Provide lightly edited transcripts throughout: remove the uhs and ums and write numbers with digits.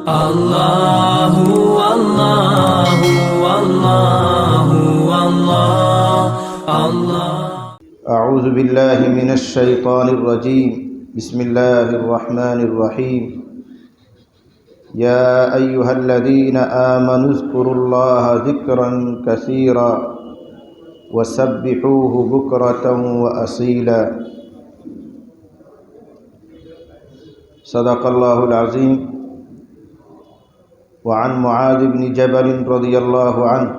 اللہ اللہ اللہ اللہ اللہ۔ اعوذ باللہ من الشیطان الرجیم، بسم اللہ الرحمن الرحیم۔ یا ایہا الذین آمنوا اذکروا اللہ ذکرا کثیرا وسبحوہ بکرۃ واصیلا۔ صدق اللہ العظیم۔ وعن معاذ بن جبل رضی اللہ عنہ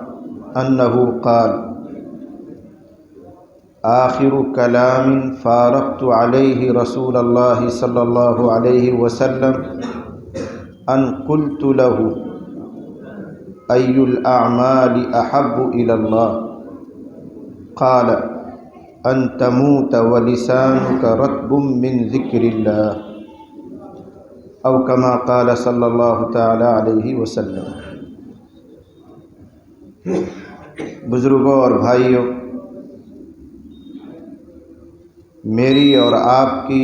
انہ قال: آخر کلام فارقت علیہ رسول اللہ صلی اللہ علیہ وسلم ان قلت له ای الاعمال احب الی اللہ؟ قال: ان تموت ولسانک رطب من ذکر اللہ، او کما قال صلی اللہ تعالی علیہ وسلم۔ بزرگوں اور بھائیوں، میری اور آپ کی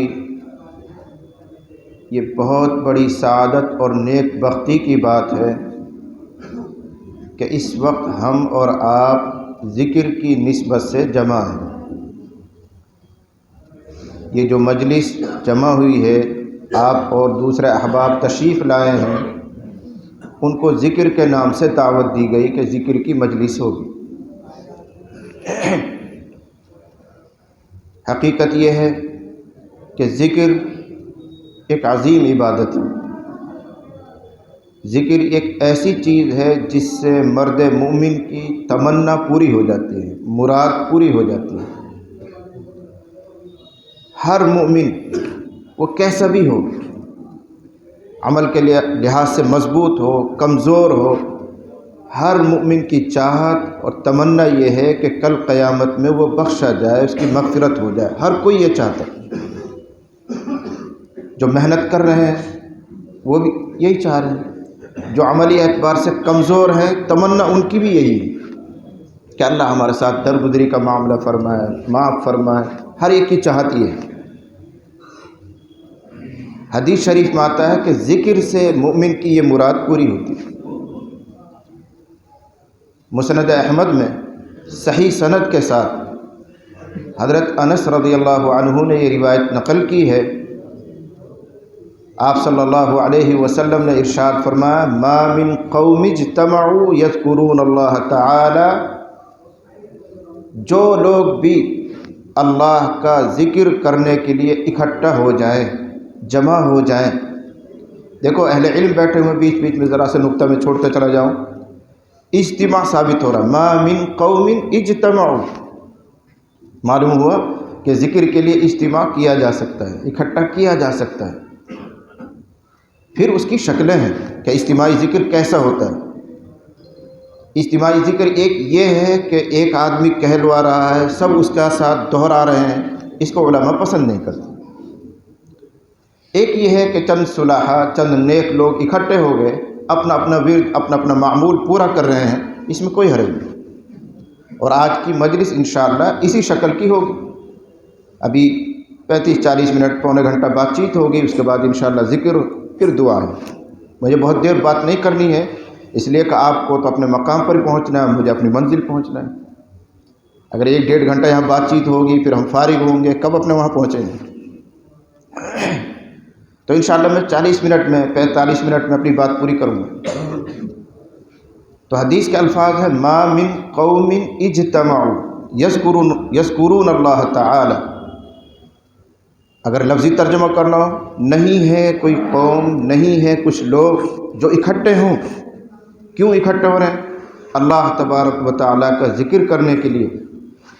یہ بہت بڑی سعادت اور نیک بختی کی بات ہے کہ اس وقت ہم اور آپ ذکر کی نسبت سے جمع ہیں۔ یہ جو مجلس جمع ہوئی ہے، آپ اور دوسرے احباب تشریف لائے ہیں، ان کو ذکر کے نام سے دعوت دی گئی کہ ذکر کی مجلس ہوگی۔ حقیقت یہ ہے کہ ذکر ایک عظیم عبادت ہے۔ ذکر ایک ایسی چیز ہے جس سے مرد مومن کی تمنا پوری ہو جاتی ہے، مراد پوری ہو جاتی ہے۔ ہر مومن وہ کیسا بھی ہو، عمل کے لحاظ سے مضبوط ہو، کمزور ہو، ہر مومن کی چاہت اور تمنا یہ ہے کہ کل قیامت میں وہ بخشا جائے، اس کی مغفرت ہو جائے۔ ہر کوئی یہ چاہتا ہے۔ جو محنت کر رہے ہیں وہ بھی یہی چاہ رہے ہیں، جو عملی اعتبار سے کمزور ہیں تمنا ان کی بھی یہی ہے کہ اللہ ہمارے ساتھ درگزری کا معاملہ فرمائے، معاف فرمائے۔ ہر ایک کی چاہت یہ ہے۔ حدیث شریف میں آتا ہے کہ ذکر سے مومن کی یہ مراد پوری ہوتی ہے۔ مسند احمد میں صحیح سند کے ساتھ حضرت انس رضی اللہ عنہ نے یہ روایت نقل کی ہے۔ آپ صلی اللہ علیہ وسلم نے ارشاد فرمایا: ما من قوم اجتمعوا یذکرون اللہ تعالی، جو لوگ بھی اللہ کا ذکر کرنے کے لیے اکٹھا ہو جائیں، جمع ہو جائیں۔ دیکھو اہل علم بیٹھے ہوئے، بیچ بیچ میں ذرا سے نقطہ میں چھوڑتے چلا جاؤں، اجتماع ثابت ہو رہا۔ ما من قوم اجتمعوا، معلوم ہوا کہ ذکر کے لیے اجتماع کیا جا سکتا ہے، اکٹھا کیا جا سکتا ہے۔ پھر اس کی شکلیں ہیں کہ اجتماعی ذکر کیسا ہوتا ہے۔ اجتماعی ذکر ایک یہ ہے کہ ایک آدمی کہلوا رہا ہے، سب اس کا ساتھ دہرا رہے ہیں، اس کو علماء پسند نہیں کرتے۔ ایک یہ ہے کہ چند صلحاء، چند نیک لوگ اکٹھے ہو گئے، اپنا اپنا ورد، اپنا اپنا معمول پورا کر رہے ہیں، اس میں کوئی حرج نہیں۔ اور آج کی مجلس انشاءاللہ اسی شکل کی ہوگی۔ ابھی 35-40 منٹ، پونے گھنٹہ بات چیت ہوگی، اس کے بعد انشاءاللہ ذکر، پھر دعا ہے۔ مجھے بہت دیر بات نہیں کرنی ہے، اس لیے کہ آپ کو تو اپنے مقام پر پہنچنا ہے، مجھے اپنی منزل پہنچنا ہے۔ اگر 1-1.5 گھنٹہ یہاں بات چیت ہوگی، پھر ہم فارغ ہوں گے، کب اپنے وہاں پہنچیں گے؟ تو انشاءاللہ میں 40 منٹ میں، 45 منٹ میں اپنی بات پوری کروں گا۔ تو حدیث کے الفاظ ہیں: ما من قوم اجتمعوا یذکرون اللہ تعالی۔ اگر لفظی ترجمہ کرنا ہو، نہیں ہے کوئی قوم، نہیں ہے کچھ لوگ جو اکٹھے ہوں۔ کیوں اکٹھے ہو رہے ہیں؟ اللہ تبارک و تعالیٰ کا ذکر کرنے کے لیے۔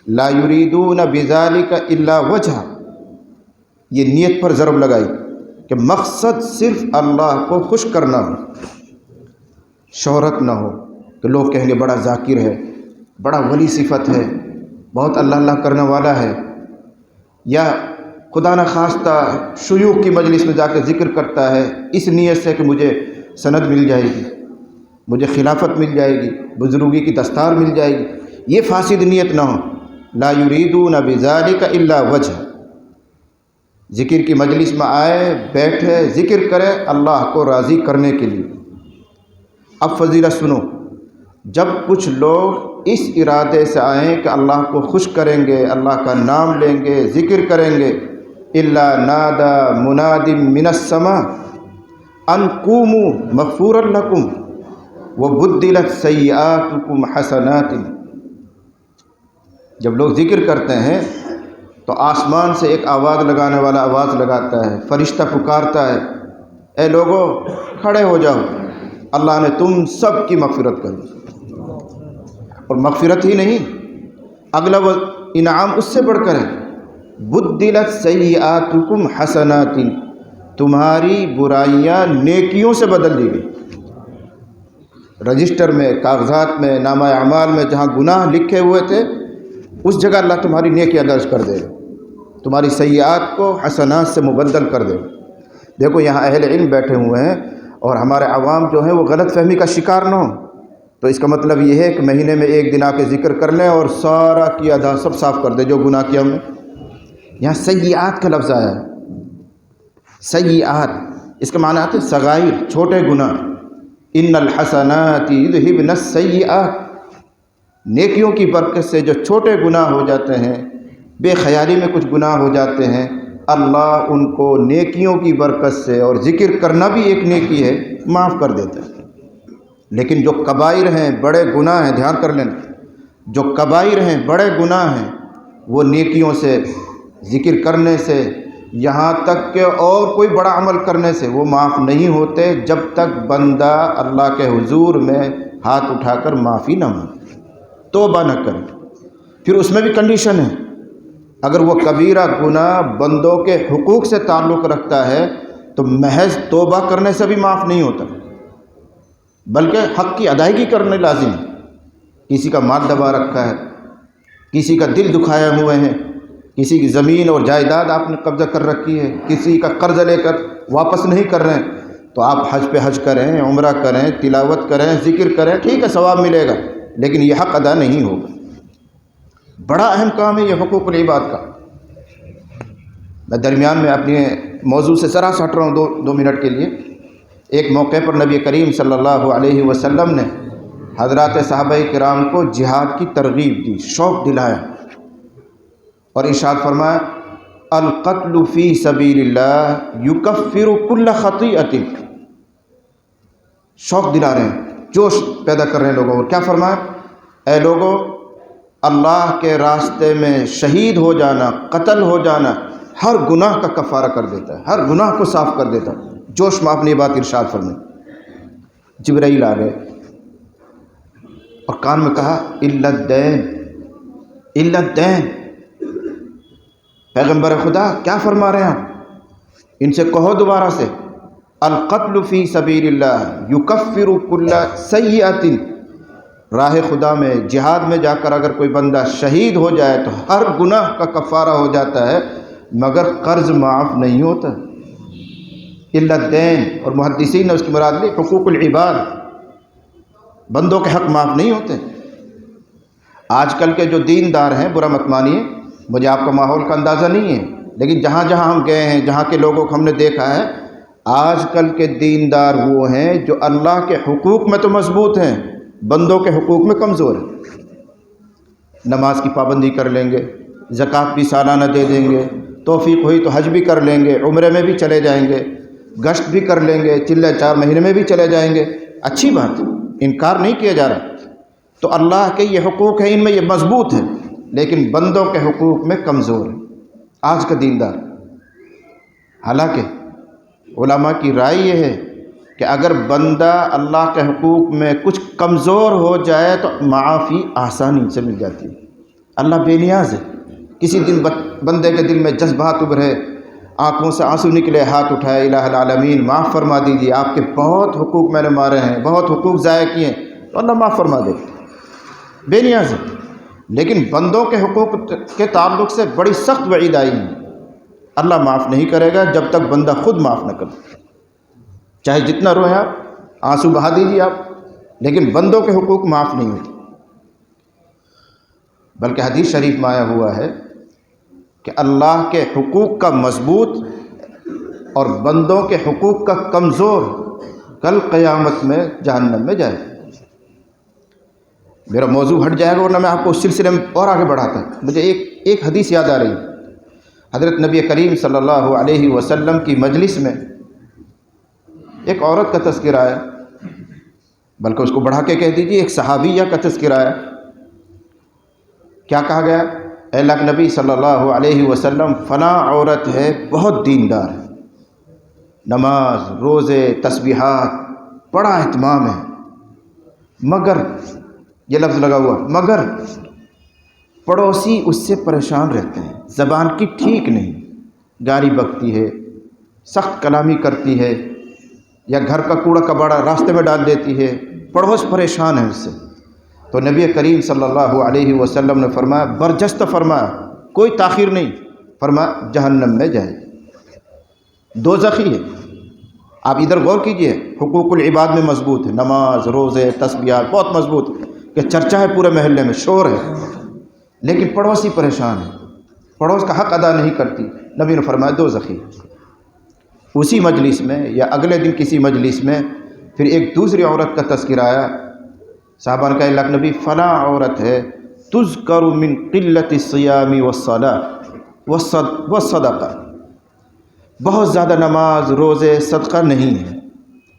لا یریدون بذالک الا وجہ، یہ نیت پر ضرب لگائی کہ مقصد صرف اللہ کو خوش کرنا ہو، شہرت نہ ہو کہ لوگ کہیں گے بڑا ذاکر ہے، بڑا ولی صفت ہے، بہت اللہ اللہ کرنے والا ہے، یا خدا نخواستہ شیوخ کی مجلس میں جا کے ذکر کرتا ہے اس نیت سے کہ مجھے سند مل جائے گی، مجھے خلافت مل جائے گی، بزرگی کی دستار مل جائے گی۔ یہ فاسد نیت نہ ہو۔ لا یریدون بذالک الا وجہ، ذکر کی مجلس میں آئے، بیٹھے، ذکر کرے اللہ کو راضی کرنے کے لیے۔ اب فضیلت سنو، جب کچھ لوگ اس ارادے سے آئیں کہ اللہ کو خوش کریں گے، اللہ کا نام لیں گے، ذکر کریں گے، الا نادى مناد من السماء ان قوموا مغفورا لكم وبدلت سیئاتکم حسنات۔ جب لوگ ذکر کرتے ہیں تو آسمان سے ایک آواز لگانے والا آواز لگاتا ہے، فرشتہ پکارتا ہے، اے لوگو کھڑے ہو جاؤ، اللہ نے تم سب کی مغفرت کر دی۔ اور مغفرت ہی نہیں، اگلا وہ انعام اس سے بڑھ کر ہے، بدلت سیئاتکم حسنات، تمہاری برائیاں نیکیوں سے بدل دی گئی۔ رجسٹر میں، کاغذات میں، نامہ اعمال میں جہاں گناہ لکھے ہوئے تھے اس جگہ اللہ تمہاری نیکیاں درج کر دے گا، تمہاری سیئات کو حسنات سے مبدل کر دے گا۔ دیکھو یہاں اہل علم بیٹھے ہوئے ہیں اور ہمارے عوام جو ہیں وہ غلط فہمی کا شکار نہ ہو، تو اس کا مطلب یہ ہے کہ مہینے میں ایک دن آ کے ذکر کر لیں اور سارا کیا دھا سب صاف کر دے جو گناہ کیا ہم نے۔ یہاں سیئات کا لفظ آیا ہے، سیئات اس کا معنی آتے صغائر، چھوٹے گناہ۔ ان الحسنات یذہبن السیئات، نیکیوں کی برکت سے جو چھوٹے گناہ ہو جاتے ہیں، بے خیالی میں کچھ گناہ ہو جاتے ہیں، اللہ ان کو نیکیوں کی برکت سے، اور ذکر کرنا بھی ایک نیکی ہے، معاف کر دیتا ہے۔ لیکن جو کبائر ہیں، بڑے گناہ ہیں، دھیان کر لینا، جو کبائر ہیں، بڑے گناہ ہیں، وہ نیکیوں سے، ذکر کرنے سے، یہاں تک کہ اور کوئی بڑا عمل کرنے سے وہ معاف نہیں ہوتے جب تک بندہ اللہ کے حضور میں ہاتھ اٹھا کر معافی نہ مانگے، توبہ نہ کرے۔ پھر اس میں بھی کنڈیشن ہے، اگر وہ کبیرہ گناہ بندوں کے حقوق سے تعلق رکھتا ہے تو محض توبہ کرنے سے بھی معاف نہیں ہوتا، بلکہ حق کی ادائیگی کرنے لازم ہے۔ کسی کا مال دبا رکھا ہے، کسی کا دل دکھائے ہوئے ہیں، کسی کی زمین اور جائیداد آپ نے قبضہ کر رکھی ہے، کسی کا قرض لے کر واپس نہیں کر رہے ہیں، تو آپ حج پہ حج کریں، عمرہ کریں، تلاوت کریں، ذکر کریں، ٹھیک ہے ثواب ملے گا، لیکن یہ حق ادا نہیں ہوگا۔ بڑا اہم کام ہے یہ حقوق العباد کا۔ میں درمیان میں اپنے موضوع سے ذرا سا ہٹ رہا ہوں دو منٹ کے لیے۔ ایک موقع پر نبی کریم صلی اللہ علیہ وسلم نے حضرات صحابہ کرام کو جہاد کی ترغیب دی، شوق دلایا، اور ارشاد فرمایا القتل فی سبیل اللہ یکفر کل خطیئۃ۔ شوق دلا رہے ہیں، جوش پیدا کر رہے ہیں لوگوں کو۔ کیا فرمایا؟ اے لوگوں، اللہ کے راستے میں شہید ہو جانا، قتل ہو جانا ہر گناہ کا کفارہ کر دیتا ہے، ہر گناہ کو صاف کر دیتا ہے۔ جوش میں آپ نے یہ بات ارشاد فرمائی۔ جبرائیل آ گئے اور کان میں کہا الا الدین، الا الدین۔ پیغمبر خدا کیا فرما رہے ہیں آپ؟ ان سے کہو دوبارہ سے القتل فی سبیل اللہ یکفر کل سیئۃ۔ راہ خدا میں، جہاد میں جا کر اگر کوئی بندہ شہید ہو جائے تو ہر گناہ کا کفارہ ہو جاتا ہے، مگر قرض معاف نہیں ہوتا، الا الدین۔ اور محدثین نے اس کی مراد لی حقوق العباد، بندوں کے حق معاف نہیں ہوتے۔ آج کل کے جو دیندار ہیں، برا مت مانیے، مجھے آپ کا ماحول کا اندازہ نہیں ہے، لیکن جہاں جہاں ہم گئے ہیں، جہاں کے لوگوں کو ہم نے دیکھا ہے، آج کل کے دیندار وہ ہیں جو اللہ کے حقوق میں تو مضبوط ہیں، بندوں کے حقوق میں کمزور ہیں۔ نماز کی پابندی کر لیں گے، زکوٰۃ بھی سالانہ دے دیں گے، توفیق ہوئی تو حج بھی کر لیں گے، عمرے میں بھی چلے جائیں گے، گشت بھی کر لیں گے، چلے 4 مہینے میں بھی چلے جائیں گے، اچھی بات ہے، انکار نہیں کیا جا رہا۔ تو اللہ کے یہ حقوق ہیں، ان میں یہ مضبوط ہے، لیکن بندوں کے حقوق میں کمزور ہے آج کا دیندار۔ حالانکہ علماء کی رائے یہ ہے کہ اگر بندہ اللہ کے حقوق میں کچھ کمزور ہو جائے تو معافی آسانی سے مل جاتی ہے۔ اللہ بے نیاز ہے، کسی دن بندے کے دل میں جذبات ابھرے، آنکھوں سے آنسو نکلے، ہاتھ اٹھائے، الہ العالمین معاف فرما دیجیے، آپ کے بہت حقوق میں نے مارے ہیں، بہت حقوق ضائع کیے ہیں، تو اللہ معاف فرما دے، بے نیاز ہے۔ لیکن بندوں کے حقوق کے تعلق سے بڑی سخت وعید آئی ہے، اللہ معاف نہیں کرے گا جب تک بندہ خود معاف نہ کرے، چاہے جتنا روئیں آپ، آنسو بہا دیجیے آپ، لیکن بندوں کے حقوق معاف نہیں ہوتے۔ بلکہ حدیث شریف میں آیا ہوا ہے کہ اللہ کے حقوق کا مضبوط اور بندوں کے حقوق کا کمزور کل قیامت میں جہنم میں جائے۔ میرا موضوع ہٹ جائے گا ورنہ میں آپ کو اس سلسلے میں اور آگے بڑھاتا ہوں۔ مجھے ایک حدیث یاد آ رہی ہے۔ حضرت نبی کریم صلی اللہ علیہ وسلم کی مجلس میں ایک عورت کا تذکرہ آیا، بلکہ اس کو بڑھا کے کہہ دیجیے ایک صحابیہ کا تذکرہ آیا۔ کیا کہا گیا؟ اے اللہ کے نبی صلی اللہ علیہ وسلم، فلاں عورت ہے بہت دیندار ہے، نماز روزے تسبیحات بڑا اہتمام ہے، مگر یہ لفظ لگا ہوا مگر پڑوسی اس سے پریشان رہتے ہیں، زبان کی ٹھیک نہیں، گالی بکتی ہے، سخت کلامی کرتی ہے، یا گھر کا کوڑا کباڑا راستے میں ڈال دیتی ہے، پڑوس پریشان ہے اس سے۔ تو نبی کریم صلی اللہ علیہ وسلم نے فرمایا، برجستہ فرمایا، کوئی تاخیر نہیں، فرمایا جہنم میں جائے، دوزخی ہے۔ آپ ادھر غور کیجئے، حقوق العباد میں مضبوط ہے، نماز روزے تسبیحات بہت مضبوط کہ چرچا ہے پورے محلے میں، شور ہے، لیکن پڑوسی پریشان ہے، پڑوس کا حق ادا نہیں کرتی، نبی نے فرمایا دوزخی۔ اسی مجلس میں یا اگلے دن کسی مجلس میں پھر ایک دوسری عورت کا تذکرہ آیا، صحابہ نے کہا اللہ کے نبی فلاں عورت ہے تذکر من قلت الصیام والصلاۃ والصدقہ، بہت زیادہ نماز روزے صدقہ نہیں ہے،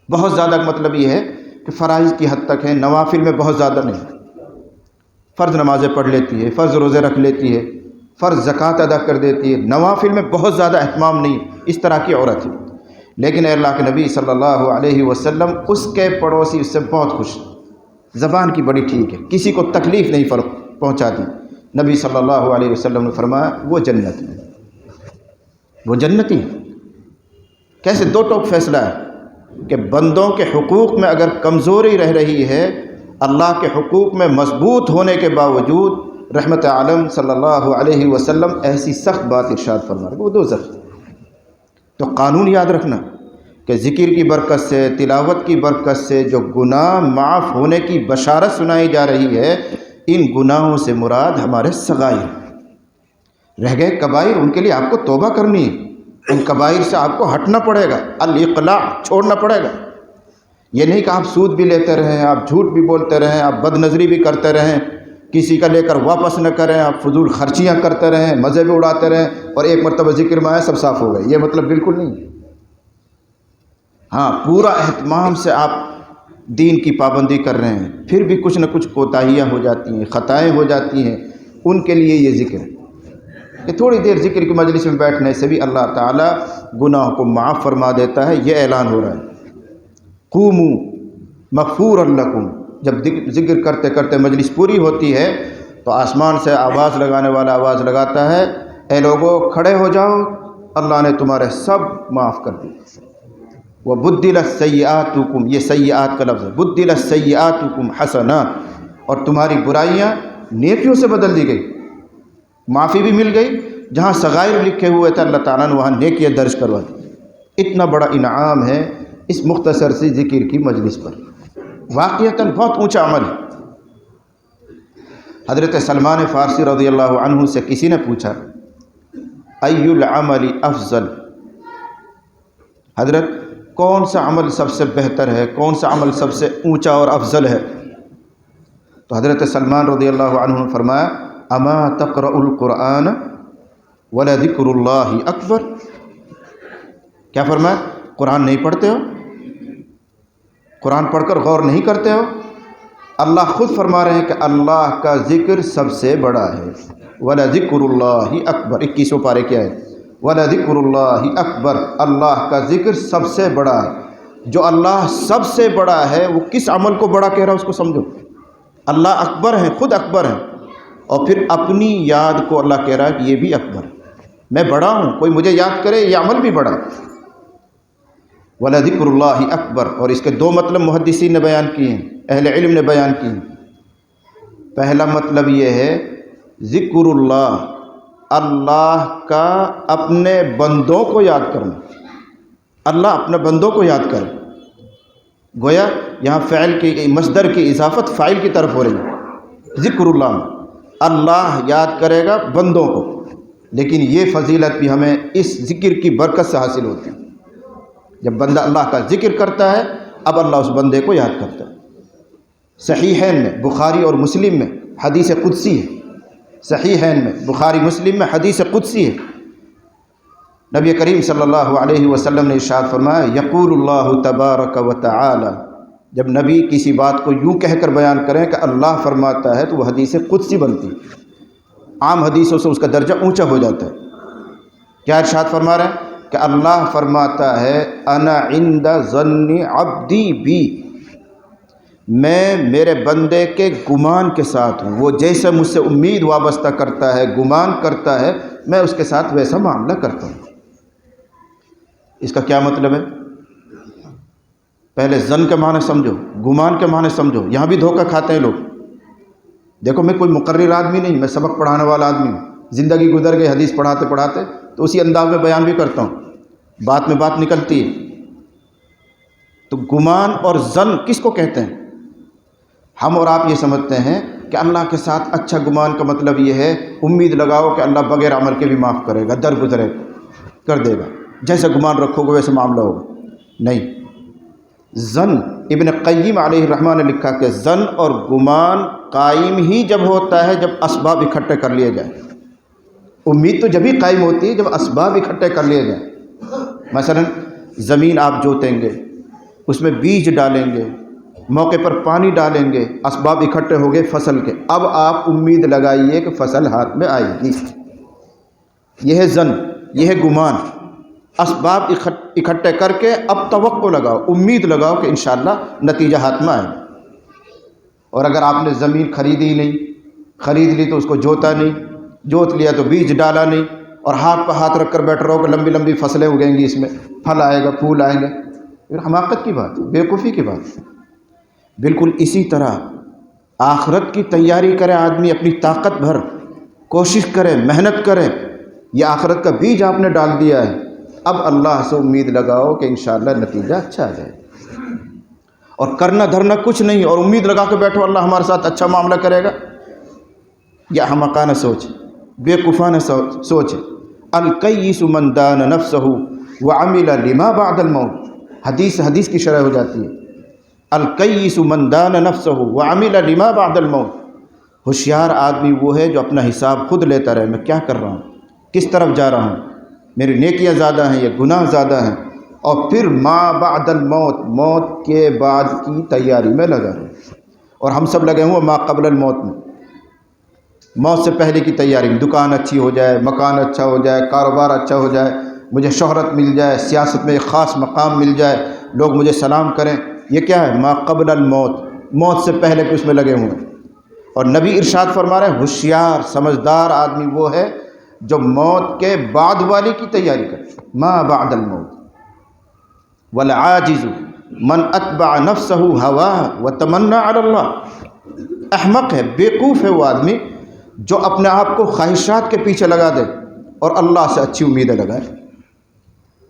بہت زیادہ مطلب یہ ہے کہ فرائض کی حد تک ہے، نوافل میں بہت زیادہ نہیں، فرض نمازیں پڑھ لیتی ہے، فرض روزے رکھ لیتی ہے، فرض زکوٰۃ ادا کر دیتی ہے، نوافل میں بہت زیادہ اہتمام نہیں، اس طرح کی عورت ہے۔ لیکن اے اللہ کے نبی صلی اللہ علیہ وسلم، اس کے پڑوسی اس سے بہت خوش، زبان کی بڑی ٹھیک ہے، کسی کو تکلیف نہیں پہنچاتی۔ نبی صلی اللہ علیہ وسلم نے فرمایا وہ جنت میں، وہ جنتی ہے۔ کیسے؟ دو ٹوک فیصلہ ہے کہ بندوں کے حقوق میں اگر کمزوری رہ رہی ہے، اللہ کے حقوق میں مضبوط ہونے کے باوجود رحمت عالم صلی اللہ علیہ وسلم ایسی سخت بات ارشاد فرما رہے وہ دوزخ۔ تو قانون یاد رکھنا کہ ذکر کی برکت سے، تلاوت کی برکت سے جو گناہ معاف ہونے کی بشارت سنائی جا رہی ہے، ان گناہوں سے مراد ہمارے صغائر رہ گئے، کبائر، ان کے لیے آپ کو توبہ کرنی ہے، ان کبائر سے آپ کو ہٹنا پڑے گا، الاقلاع چھوڑنا پڑے گا۔ یہ نہیں کہ آپ سود بھی لیتے رہیں، آپ جھوٹ بھی بولتے رہیں، آپ بد نظری بھی کرتے رہیں، کسی کا لے کر واپس نہ کریں، آپ فضول خرچیاں کرتے رہیں، مزے بھی اڑاتے رہیں، اور ایک مرتبہ ذکر میں آئے سب صاف ہو گئے، یہ مطلب بالکل نہیں۔ ہاں، پورا اہتمام سے آپ دین کی پابندی کر رہے ہیں، پھر بھی کچھ نہ کچھ کوتاہیاں ہو جاتی ہیں، خطائیں ہو جاتی ہیں، ان کے لیے یہ ذکر ہے کہ تھوڑی دیر ذکر کی مجلس میں بیٹھنے سے بھی اللہ تعالیٰ گناہ کو معاف فرما دیتا ہے۔ یہ اعلان ہو رہا ہے، قوموا مغفورا لکم۔ جب ذکر کرتے کرتے مجلس پوری ہوتی ہے تو آسمان سے آواز لگانے والا آواز لگاتا ہے، اے لوگو کھڑے ہو جاؤ، اللہ نے تمہارے سب معاف کر دی۔ وَبُدِّلَتْ سَيِّئَاتُكُمْ، یہ سیئات کا لفظ ہے، بُدِّلَتْ سَيِّئَاتُكُمْ حَسَنَاتٍ، اور تمہاری برائیاں نیکیوں سے بدل دی گئی، معافی بھی مل گئی، جہاں صغائر لکھے ہوئے تھے اللہ تعالیٰ نے وہاں نیکیاں درج کروا دی۔ اتنا بڑا انعام ہے اس مختصر سی ذکر کی مجلس پر، واقعتاً بہت اونچا عمل ہے۔ حضرت سلمان فارسی رضی اللہ عنہ سے کسی نے پوچھا ای العمل افضل، حضرت کون سا عمل سب سے بہتر ہے، کون سا عمل سب سے اونچا اور افضل ہے؟ تو حضرت سلمان رضی اللہ عنہ نے فرمایا اما تقرأ القرآن ولذکر اللہ اکبر، کیا فرمایا؟ قرآن نہیں پڑھتے ہو، قرآن پڑھ کر غور نہیں کرتے ہو؟ اللہ خود فرما رہے ہیں کہ اللہ کا ذکر سب سے بڑا ہے، وَلَذِكْرُ اللَّهِ أَكْبَرُ، 21 پارے کیا ہے، وَلَذِكْرُ اللَّهِ أَكْبَرُ، اللہ کا ذکر سب سے بڑا ہے۔ جو اللہ سب سے بڑا ہے وہ کس عمل کو بڑا کہہ رہا ہے، اس کو سمجھو۔ اللہ اکبر ہیں، خود اکبر ہیں، اور پھر اپنی یاد کو اللہ کہہ رہا ہے کہ یہ بھی اکبر ہے، میں بڑا ہوں، کوئی مجھے یاد کرے، یہ عمل بھی بڑا ہے۔ وَلَذِكْرُ اللَّهِ أَكْبَرُ، اور اس کے دو مطلب محدثین نے بیان کیے ہیں، اہل علم نے بیان کیے ہیں۔ پہلا مطلب یہ ہے ذکر اللہ، اللہ کا اپنے بندوں کو یاد کرنا، اللہ اپنے بندوں کو یاد کرے، گویا یہاں فعل کی مصدر کی اضافت فاعل کی طرف ہو رہی ہے۔ ذکر اللہ، اللہ یاد کرے گا بندوں کو، لیکن یہ فضیلت بھی ہمیں اس ذکر کی برکت سے حاصل ہوتی ہے۔ جب بندہ اللہ کا ذکر کرتا ہے اب اللہ اس بندے کو یاد کرتا ہے۔ صحیحین میں بخاری اور مسلم میں حدیث قدسی ہے، صحیحین میں بخاری مسلم میں حدیث قدسی ہے۔ نبی کریم صلی اللہ علیہ وسلم نے ارشاد فرمایا یقول اللہ تبارک و تعالی، جب نبی کسی بات کو یوں کہہ کر بیان کریں کہ اللہ فرماتا ہے تو وہ حدیث قدسی بنتی ہے، عام حدیثوں سے اس کا درجہ اونچا ہو جاتا ہے۔ کیا ارشاد فرما رہے ہیں کہ اللہ فرماتا ہے انا عند ظن عبدی بی، میں میرے بندے کے گمان کے ساتھ ہوں، وہ جیسے مجھ سے امید وابستہ کرتا ہے، گمان کرتا ہے، میں اس کے ساتھ ویسا معاملہ کرتا ہوں۔ اس کا کیا مطلب ہے؟ پہلے ظن کے معنی سمجھو، گمان کے معنی سمجھو۔ یہاں بھی دھوکہ کھاتے ہیں لوگ۔ دیکھو میں کوئی مقرر آدمی نہیں، میں سبق پڑھانے والا آدمی ہوں، زندگی گزر گئی حدیث پڑھاتے پڑھاتے تو اسی انداز میں بیان بھی کرتا ہوں، بات میں بات نکلتی ہے۔ تو گمان اور ظن کس کو کہتے ہیں؟ ہم اور آپ یہ سمجھتے ہیں کہ اللہ کے ساتھ اچھا گمان کا مطلب یہ ہے امید لگاؤ کہ اللہ بغیر عمل کے بھی معاف کرے گا، درگزرے کر دے گا، جیسا گمان رکھو گے ویسا معاملہ ہوگا۔ نہیں، ظن ابن قیم علیہ الرحمٰن نے لکھا کہ ظن اور گمان قائم ہی جب ہوتا ہے جب اسباب اکٹھے کر لیے جائیں۔ امید تو جبھی قائم ہوتی ہے جب اسباب اکٹھے کر لیے جائیں۔ مثلا زمین آپ جوتیں گے، اس میں بیج ڈالیں گے، موقع پر پانی ڈالیں گے، اسباب اکٹھے ہو گئے فصل کے، اب آپ امید لگائیے کہ فصل ہاتھ میں آئے گی۔ یہ ہے ظن، یہ ہے گمان۔ اسباب اکٹھے کر کے اب توقع لگاؤ، امید لگاؤ کہ انشاءاللہ نتیجہ ہاتھ میں آئے گا۔ اور اگر آپ نے زمین خریدی نہیں، خرید لی تو اس کو جوتا نہیں، جوت لیا تو بیج ڈالا نہیں، اور ہاتھ پہ ہاتھ رکھ کر بیٹھ رہو کہ لمبی لمبی فصلیں اگیں گی، اس میں پھل آئے گا، پھول آئیں گے، پھر حماقت کی بات ہے، بیوقوفی کی بات ہے۔ بالکل اسی طرح آخرت کی تیاری کرے آدمی، اپنی طاقت بھر کوشش کرے، محنت کرے، یہ آخرت کا بیج آپ نے ڈال دیا ہے، اب اللہ سے امید لگاؤ کہ انشاءاللہ نتیجہ اچھا آ جائے۔ اور کرنا دھرنا کچھ نہیں اور امید لگا کے بیٹھو اللہ ہمارے ساتھ اچھا معاملہ کرے گا، یہ احمقانہ سوچ، بیوقوفانہ سوچ ہے۔ الکیس من دان نفسہ وعمل لما بعد الموت، حدیث کی شرح ہو جاتی ہے۔ الکیس من دان نفسہ وعمل لما بعد الموت، ہوشیار آدمی وہ ہے جو اپنا حساب خود لیتا رہے، میں کیا کر رہا ہوں، کس طرف جا رہا ہوں، میری نیکیاں زیادہ ہیں یا گناہ زیادہ ہیں، اور پھر ما بعد الموت، موت کے بعد کی تیاری میں لگا رہے۔ اور ہم سب لگے ہوئے ما قبل الموت میں، موت سے پہلے کی تیاری میں، دکان اچھی ہو جائے، مکان اچھا ہو جائے، کاروبار اچھا ہو جائے، مجھے شہرت مل جائے، سیاست میں ایک خاص مقام مل جائے، لوگ مجھے سلام کریں، یہ کیا ہے؟ ما قبل الموت، موت سے پہلے کے اس میں لگے ہوئے ہیں۔ اور نبی ارشاد فرما رہے ہیں ہوشیار سمجھدار آدمی وہ ہے جو موت کے بعد والی کی تیاری کرے، ما بعد الموت۔ والعاجز من اتبع نفسہ ہواہ وتمنى علی اللہ، احمق ہے، بیوقوف ہے وہ آدمی جو اپنے آپ کو خواہشات کے پیچھے لگا دے اور اللہ سے اچھی امیدیں لگائے۔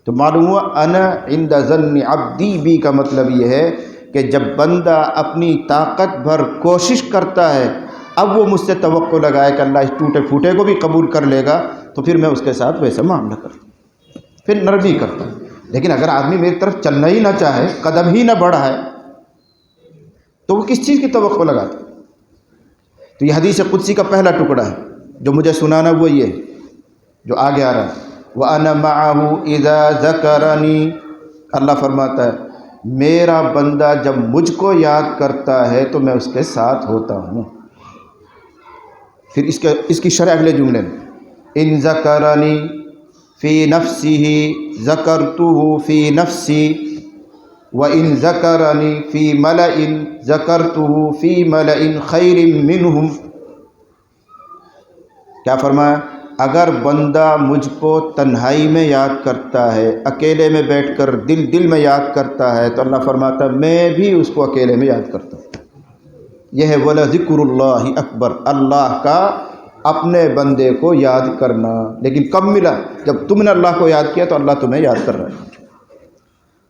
تو معلوم ہوا انا عند ظن عبدی بی کا مطلب یہ ہے کہ جب بندہ اپنی طاقت بھر کوشش کرتا ہے، اب وہ مجھ سے توقع لگائے کہ اللہ اس ٹوٹے پھوٹے کو بھی قبول کر لے گا، تو پھر میں اس کے ساتھ ویسا معاملہ کرتا ہوں، پھر نرمی کرتا ہوں۔ لیکن اگر آدمی میری طرف چلنا ہی نہ چاہے، قدم ہی نہ بڑھائے، تو وہ کس چیز کی توقع لگاتا ہے؟ تو یہ حدیث قدسی کا پہلا ٹکڑا ہے جو مجھے سنانا، وہ یہ جو آگے آ رہا ہے۔ وَأَنَا مَعَهُ إِذَا ذَكَرَنِي، اللہ فرماتا ہے میرا بندہ جب مجھ کو یاد کرتا ہے تو میں اس کے ساتھ ہوتا ہوں۔ پھر اس کی شرح اگلے جملے میں، إِن ذَكَرَنِي فِي نَفْسِهِ ذَكَرْتُهُ فِي نَفْسِي وَإِن ذَكَرَنِي فِي مَلَئٍ ذَكَرْتُهُ فِي مَلَئٍ خَيْرٍ مِّنْهُمْ۔ کیا فرمایا؟ اگر بندہ مجھ کو تنہائی میں یاد کرتا ہے، اکیلے میں بیٹھ کر دل میں یاد کرتا ہے، تو اللہ فرماتا ہے میں بھی اس کو اکیلے میں یاد کرتا ہوں۔ یہ ہے وَلَذِكْرُ اللَّهِ أَكْبَرُ، اللہ کا اپنے بندے کو یاد کرنا۔ لیکن کب ملا؟ جب تم نے اللہ کو یاد کیا تو اللہ تمہیں یاد کر رہا ہے۔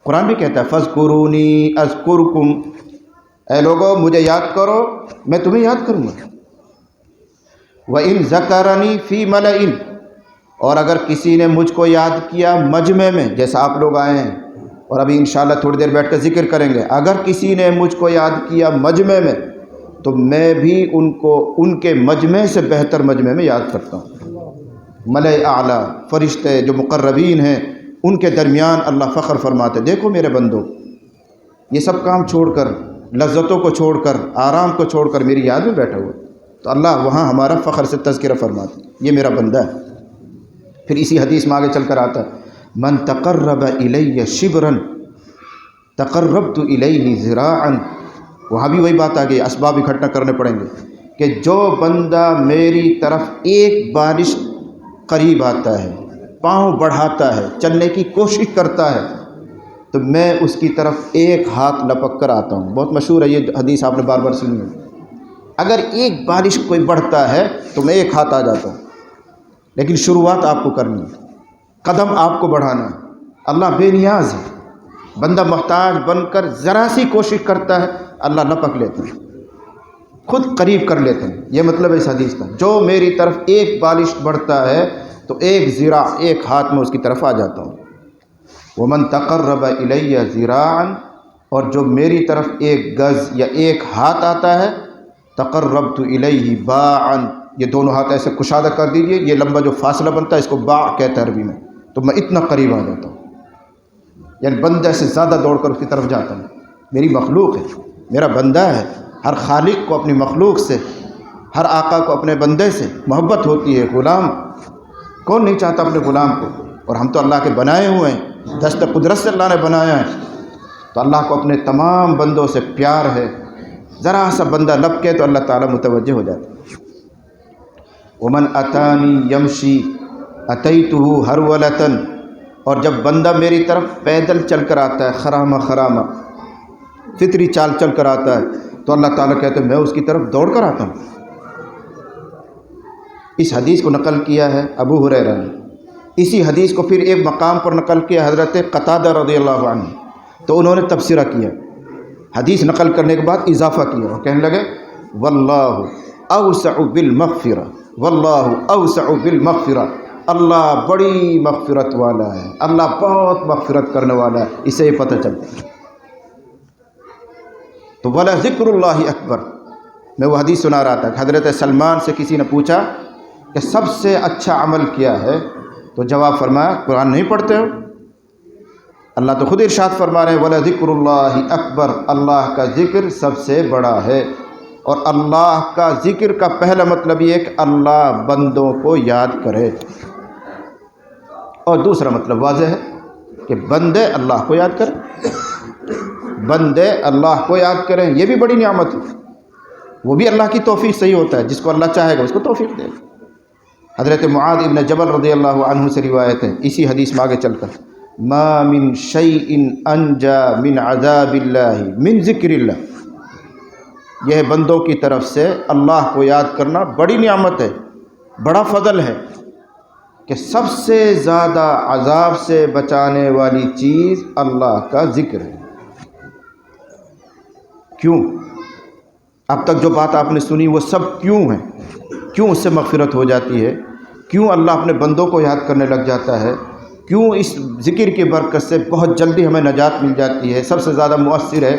قرآن بھی کہتا ہے فَاذْكُرُونِي أَذْكُرْكُمْ، اے لوگو مجھے یاد کرو میں تمہیں یاد کروں گا۔ وَإِن ذَكَرَنِي فِي مَلَئٍ، اور اگر کسی نے مجھ کو یاد کیا مجمع میں، جیسا آپ لوگ آئے ہیں اور ابھی انشاءاللہ تھوڑی دیر بیٹھ کر ذکر کریں گے، اگر کسی نے مجھ کو یاد کیا مجمع میں تو میں بھی ان کو ان کے مجمع سے بہتر مجمع میں یاد کرتا ہوں۔ ملائے اعلیٰ، فرشتے جو مقربین ہیں، ان کے درمیان اللہ فخر فرماتے، دیکھو میرے بندو، یہ سب کام چھوڑ کر، لذتوں کو چھوڑ کر، آرام کو چھوڑ کر میری یاد میں بیٹھا ہوا، تو اللہ وہاں ہمارا فخر سے تذکرہ فرماتے، یہ میرا بندہ ہے۔ پھر اسی حدیث میں آگے چل کر آتا ہے، من تقرب الی شبرا تقربت الیہ ذراعا، وہاں بھی وہی بات آ گئی، اسباب اکٹھا کرنے پڑیں گے کہ جو بندہ میری طرف ایک بارش قریب آتا ہے، پاؤں بڑھاتا ہے، چلنے کی کوشش کرتا ہے، تو میں اس کی طرف ایک ہاتھ لپک کر آتا ہوں۔ بہت مشہور ہے یہ حدیث، آپ نے بار بار سنی ہے۔ اگر ایک بارش کوئی بڑھتا ہے تو میں ایک ہاتھ آ جاتا ہوں، لیکن شروعات آپ کو کرنی ہے، قدم آپ کو بڑھانا ہے۔ اللہ بے نیاز ہے، بندہ محتاج بن کر ذرا سی کوشش کرتا ہے، اللہ لپک لیتے ہیں، خود قریب کر لیتے ہیں۔ یہ مطلب ہے اس حدیث کا، جو میری طرف ایک بارش بڑھتا ہے تو ایک ذراع، ایک ہاتھ میں اس کی طرف آ جاتا ہوں۔ ومن تقرب الی ذراعا، اور جو میری طرف ایک گز یا ایک ہاتھ آتا ہے، تقربت الیہ باعا، یہ دونوں ہاتھ ایسے کشادہ کر دیجئے، یہ لمبا جو فاصلہ بنتا ہے اس کو باع کہتا ہے عربی میں، تو میں اتنا قریب آ جاتا ہوں، یعنی بندہ سے زیادہ دوڑ کر اس کی طرف جاتا ہوں۔ میری مخلوق ہے، میرا بندہ ہے، ہر خالق کو اپنی مخلوق سے، ہر آقا کو اپنے بندے سے محبت ہوتی ہے۔ غلام کون نہیں چاہتا اپنے غلام کو، اور ہم تو اللہ کے بنائے ہوئے ہیں، دست قدرت سے اللہ نے بنایا ہے، تو اللہ کو اپنے تمام بندوں سے پیار ہے۔ ذرا سا بندہ لپکے تو اللہ تعالیٰ متوجہ ہو جاتا ہے۔ ومن اتانی یمشی اتیتہ ہرولۃ، اور جب بندہ میری طرف پیدل چل کر آتا ہے، خرامہ خرامہ، فطری چال چل کر آتا ہے، تو اللہ تعالیٰ کہتے ہیں میں اس کی طرف دوڑ کر آتا ہوں۔ اس حدیث کو نقل کیا ہے ابو ہریرہ نے، اسی حدیث کو پھر ایک مقام پر نقل کیا حضرت قتادہ رضی اللہ عنہ، تو انہوں نے تبصرہ کیا، حدیث نقل کرنے کے بعد اضافہ کیا اور کہنے لگے واللہ اوسع بالمغفرہ، واللہ اوسع بالمغفرہ، اللہ بڑی مغفرت والا ہے، اللہ بہت مغفرت کرنے والا ہے۔ اسے یہ پتہ چلتا ہے۔ تو ولا ذکر اللہ اکبر، میں وہ حدیث سنا رہا تھا کہ حضرت سلمان سے کسی نے پوچھا کہ سب سے اچھا عمل کیا ہے، تو جواب فرمایا قرآن نہیں پڑھتے ہو؟ اللہ تو خود ارشاد فرما رہے ہیں ولا ذکر اللہ اکبر، اللہ کا ذکر سب سے بڑا ہے۔ اور اللہ کا ذکر کا پہلا مطلب یہ ہے کہ اللہ بندوں کو یاد کرے، اور دوسرا مطلب واضح ہے کہ بندے اللہ کو یاد کریں، بندے اللہ کو یاد کریں، یہ بھی بڑی نعمت ہے، وہ بھی اللہ کی توفیق سے ہی ہوتا ہے، جس کو اللہ چاہے گا اس کو توفیق دے گا۔ حضرت معاذ ابن جبل رضی اللہ عنہ سے روایت ہے، اسی حدیث میں آگے چل کر، ما من شیء انجا من عذاب اللہ من ذکر اللہ، یہ ہے بندوں کی طرف سے اللہ کو یاد کرنا بڑی نعمت ہے، بڑا فضل ہے، کہ سب سے زیادہ عذاب سے بچانے والی چیز اللہ کا ذکر ہے۔ کیوں؟ اب تک جو بات آپ نے سنی وہ سب کیوں ہیں، کیوں اس سے مغفرت ہو جاتی ہے، کیوں اللہ اپنے بندوں کو یاد کرنے لگ جاتا ہے، کیوں اس ذکر کی برکت سے بہت جلدی ہمیں نجات مل جاتی ہے، سب سے زیادہ مؤثر ہے۔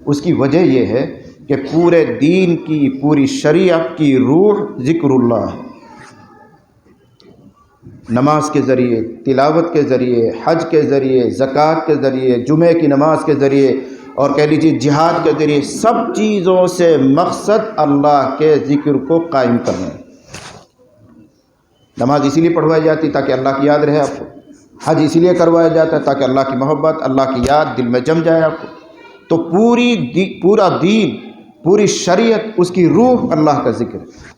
اس کی وجہ یہ ہے کہ پورے دین کی، پوری شریعت کی روح ذکر اللہ ہے۔ نماز کے ذریعے، تلاوت کے ذریعے، حج کے ذریعے، زکوٰۃ کے ذریعے، جمعے کی نماز کے ذریعے، اور کہہ لیجیے جہاد کے ذریعے، سب چیزوں سے مقصد اللہ کے ذکر کو قائم کرنا ہے۔ نماز اسی لیے پڑھوائی جاتی تاکہ اللہ کی یاد رہے آپ کو، حج اسی لیے کروایا جاتا ہے تاکہ اللہ کی محبت، اللہ کی یاد دل میں جم جائے آپ کو۔ تو پورا دین، پوری شریعت، اس کی روح اللہ کا ذکر ہے۔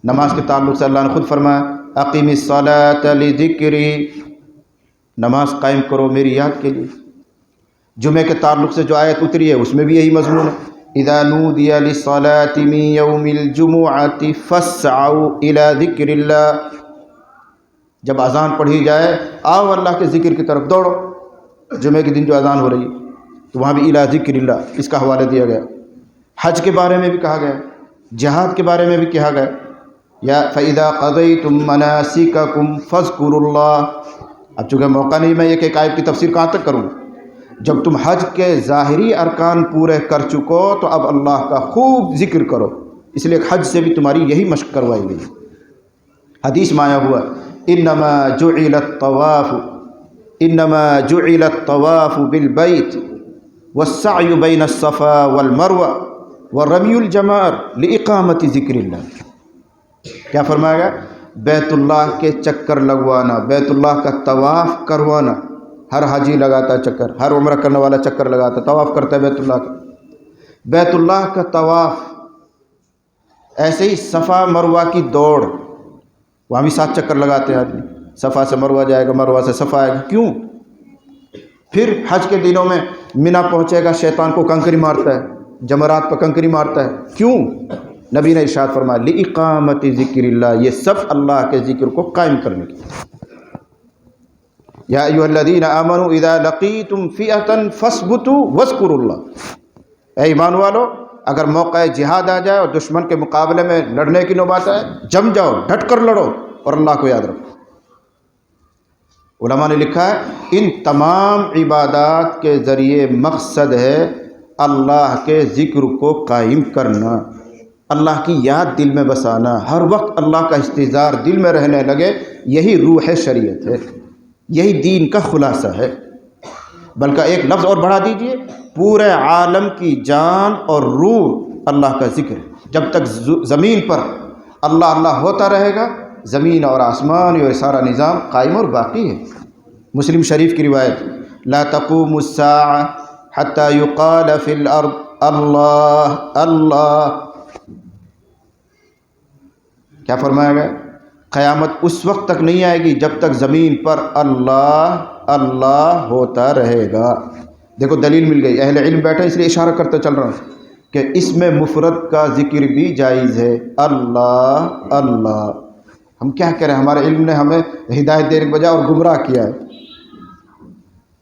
نماز کے تعلق سے اللہ نے خود فرمایا اقیم الصلاۃ لذکری، نماز قائم کرو میری یاد کے لیے۔ جمعے کے تعلق سے جو آیت اتری ہے اس میں بھی یہی مضمون ہے، اذا نودی للصلاۃ من یوم الجمعۃ فاسعوا الی ذکر اللہ، جب اذان پڑھی جائے آؤ اللہ کے ذکر کی طرف دوڑو۔ جمعے کے دن جو اذان ہو رہی ہے تو وہاں بھی الی ذکر اللہ اس کا حوالہ دیا گیا۔ حج کے بارے میں بھی کہا گیا، جہاد کے بارے میں بھی کہا گیا، یا فَإِذَا قَضَيْتُم مَنَاسِكَكُمْ فَاذْكُرُوا اللَّهَ۔ اب چونکہ موقع نہیں، میں ایک آیت کی تفسیر کہاں تک کروں؟ جب تم حج کے ظاہری ارکان پورے کر چکو تو اب اللہ کا خوب ذکر کرو، اس لیے حج سے بھی تمہاری یہی مشق کروائی گئی۔ حدیث میں آیا ہوا انما جعل الطواف بالبیت والسعی بین الصفا والمروہ ورمی الجمار لاقامت ذکر اللہ۔ کیا فرمایا گیا؟ بیت اللہ کے چکر لگوانا، بیت اللہ کا طواف کروانا۔ ہر حاجی لگاتا ہے چکر، ہر عمرہ کرنے والا چکر لگاتا ہے، طواف کرتا ہے بیت اللہ کا۔ بیت اللہ کا طواف، ایسے ہی صفا مروہ کی دوڑ، وہاں بھی 7 چکر لگاتے ہیں آدمی، صفا سے مروہ جائے گا، مروہ سے صفا آئے گا۔ کیوں؟ پھر حج کے دنوں میں منی پہنچے گا، شیطان کو کنکری مارتا ہے، جمرات پر کنکری مارتا ہے۔ کیوں؟ نبی نے ارشاد فرمایا لِإِقَامَةِ ذِكْرِ اللَّهِ، یہ سب اللہ کے ذکر کو قائم کرنے کے لیے۔ یا ایھا الذین آمنوا اذا لقیتم فئۃ فاثبتوا واذکروا اللہ۔ اے ایمان والو، اگر موقع جہاد آ جائے اور دشمن کے مقابلے میں لڑنے کی نوبت آئے، جم جاؤ، ڈٹ کر لڑو اور اللہ کو یاد رکھو۔ علماء نے لکھا ہے ان تمام عبادات کے ذریعے مقصد ہے اللہ کے ذکر کو قائم کرنا، اللہ کی یاد دل میں بسانا، ہر وقت اللہ کا استحضار دل میں رہنے لگے۔ یہی روح شریعت ہے، یہی دین کا خلاصہ ہے۔ بلکہ ایک لفظ اور بڑھا دیجئے، پورے عالم کی جان اور روح اللہ کا ذکر ہے۔ جب تک زمین پر اللہ اللہ ہوتا رہے گا، زمین اور آسمان اور سارا نظام قائم اور باقی ہے۔ مسلم شریف کی روایت لا تقوم الساعة حتى يقال في الأرض اللہ اللہ۔ کیا فرمایا گیا؟ قیامت اس وقت تک نہیں آئے گی جب تک زمین پر اللہ اللہ ہوتا رہے گا۔ دیکھو دلیل مل گئی، اہل علم بیٹھے اس لیے اشارہ کرتے چل رہا ہوں کہ اس میں مفرد کا ذکر بھی جائز ہے، اللہ اللہ۔ ہم کیا کریں، ہمارے علم نے ہمیں ہدایت دینے کے بجائے اور گمراہ کیا ہے۔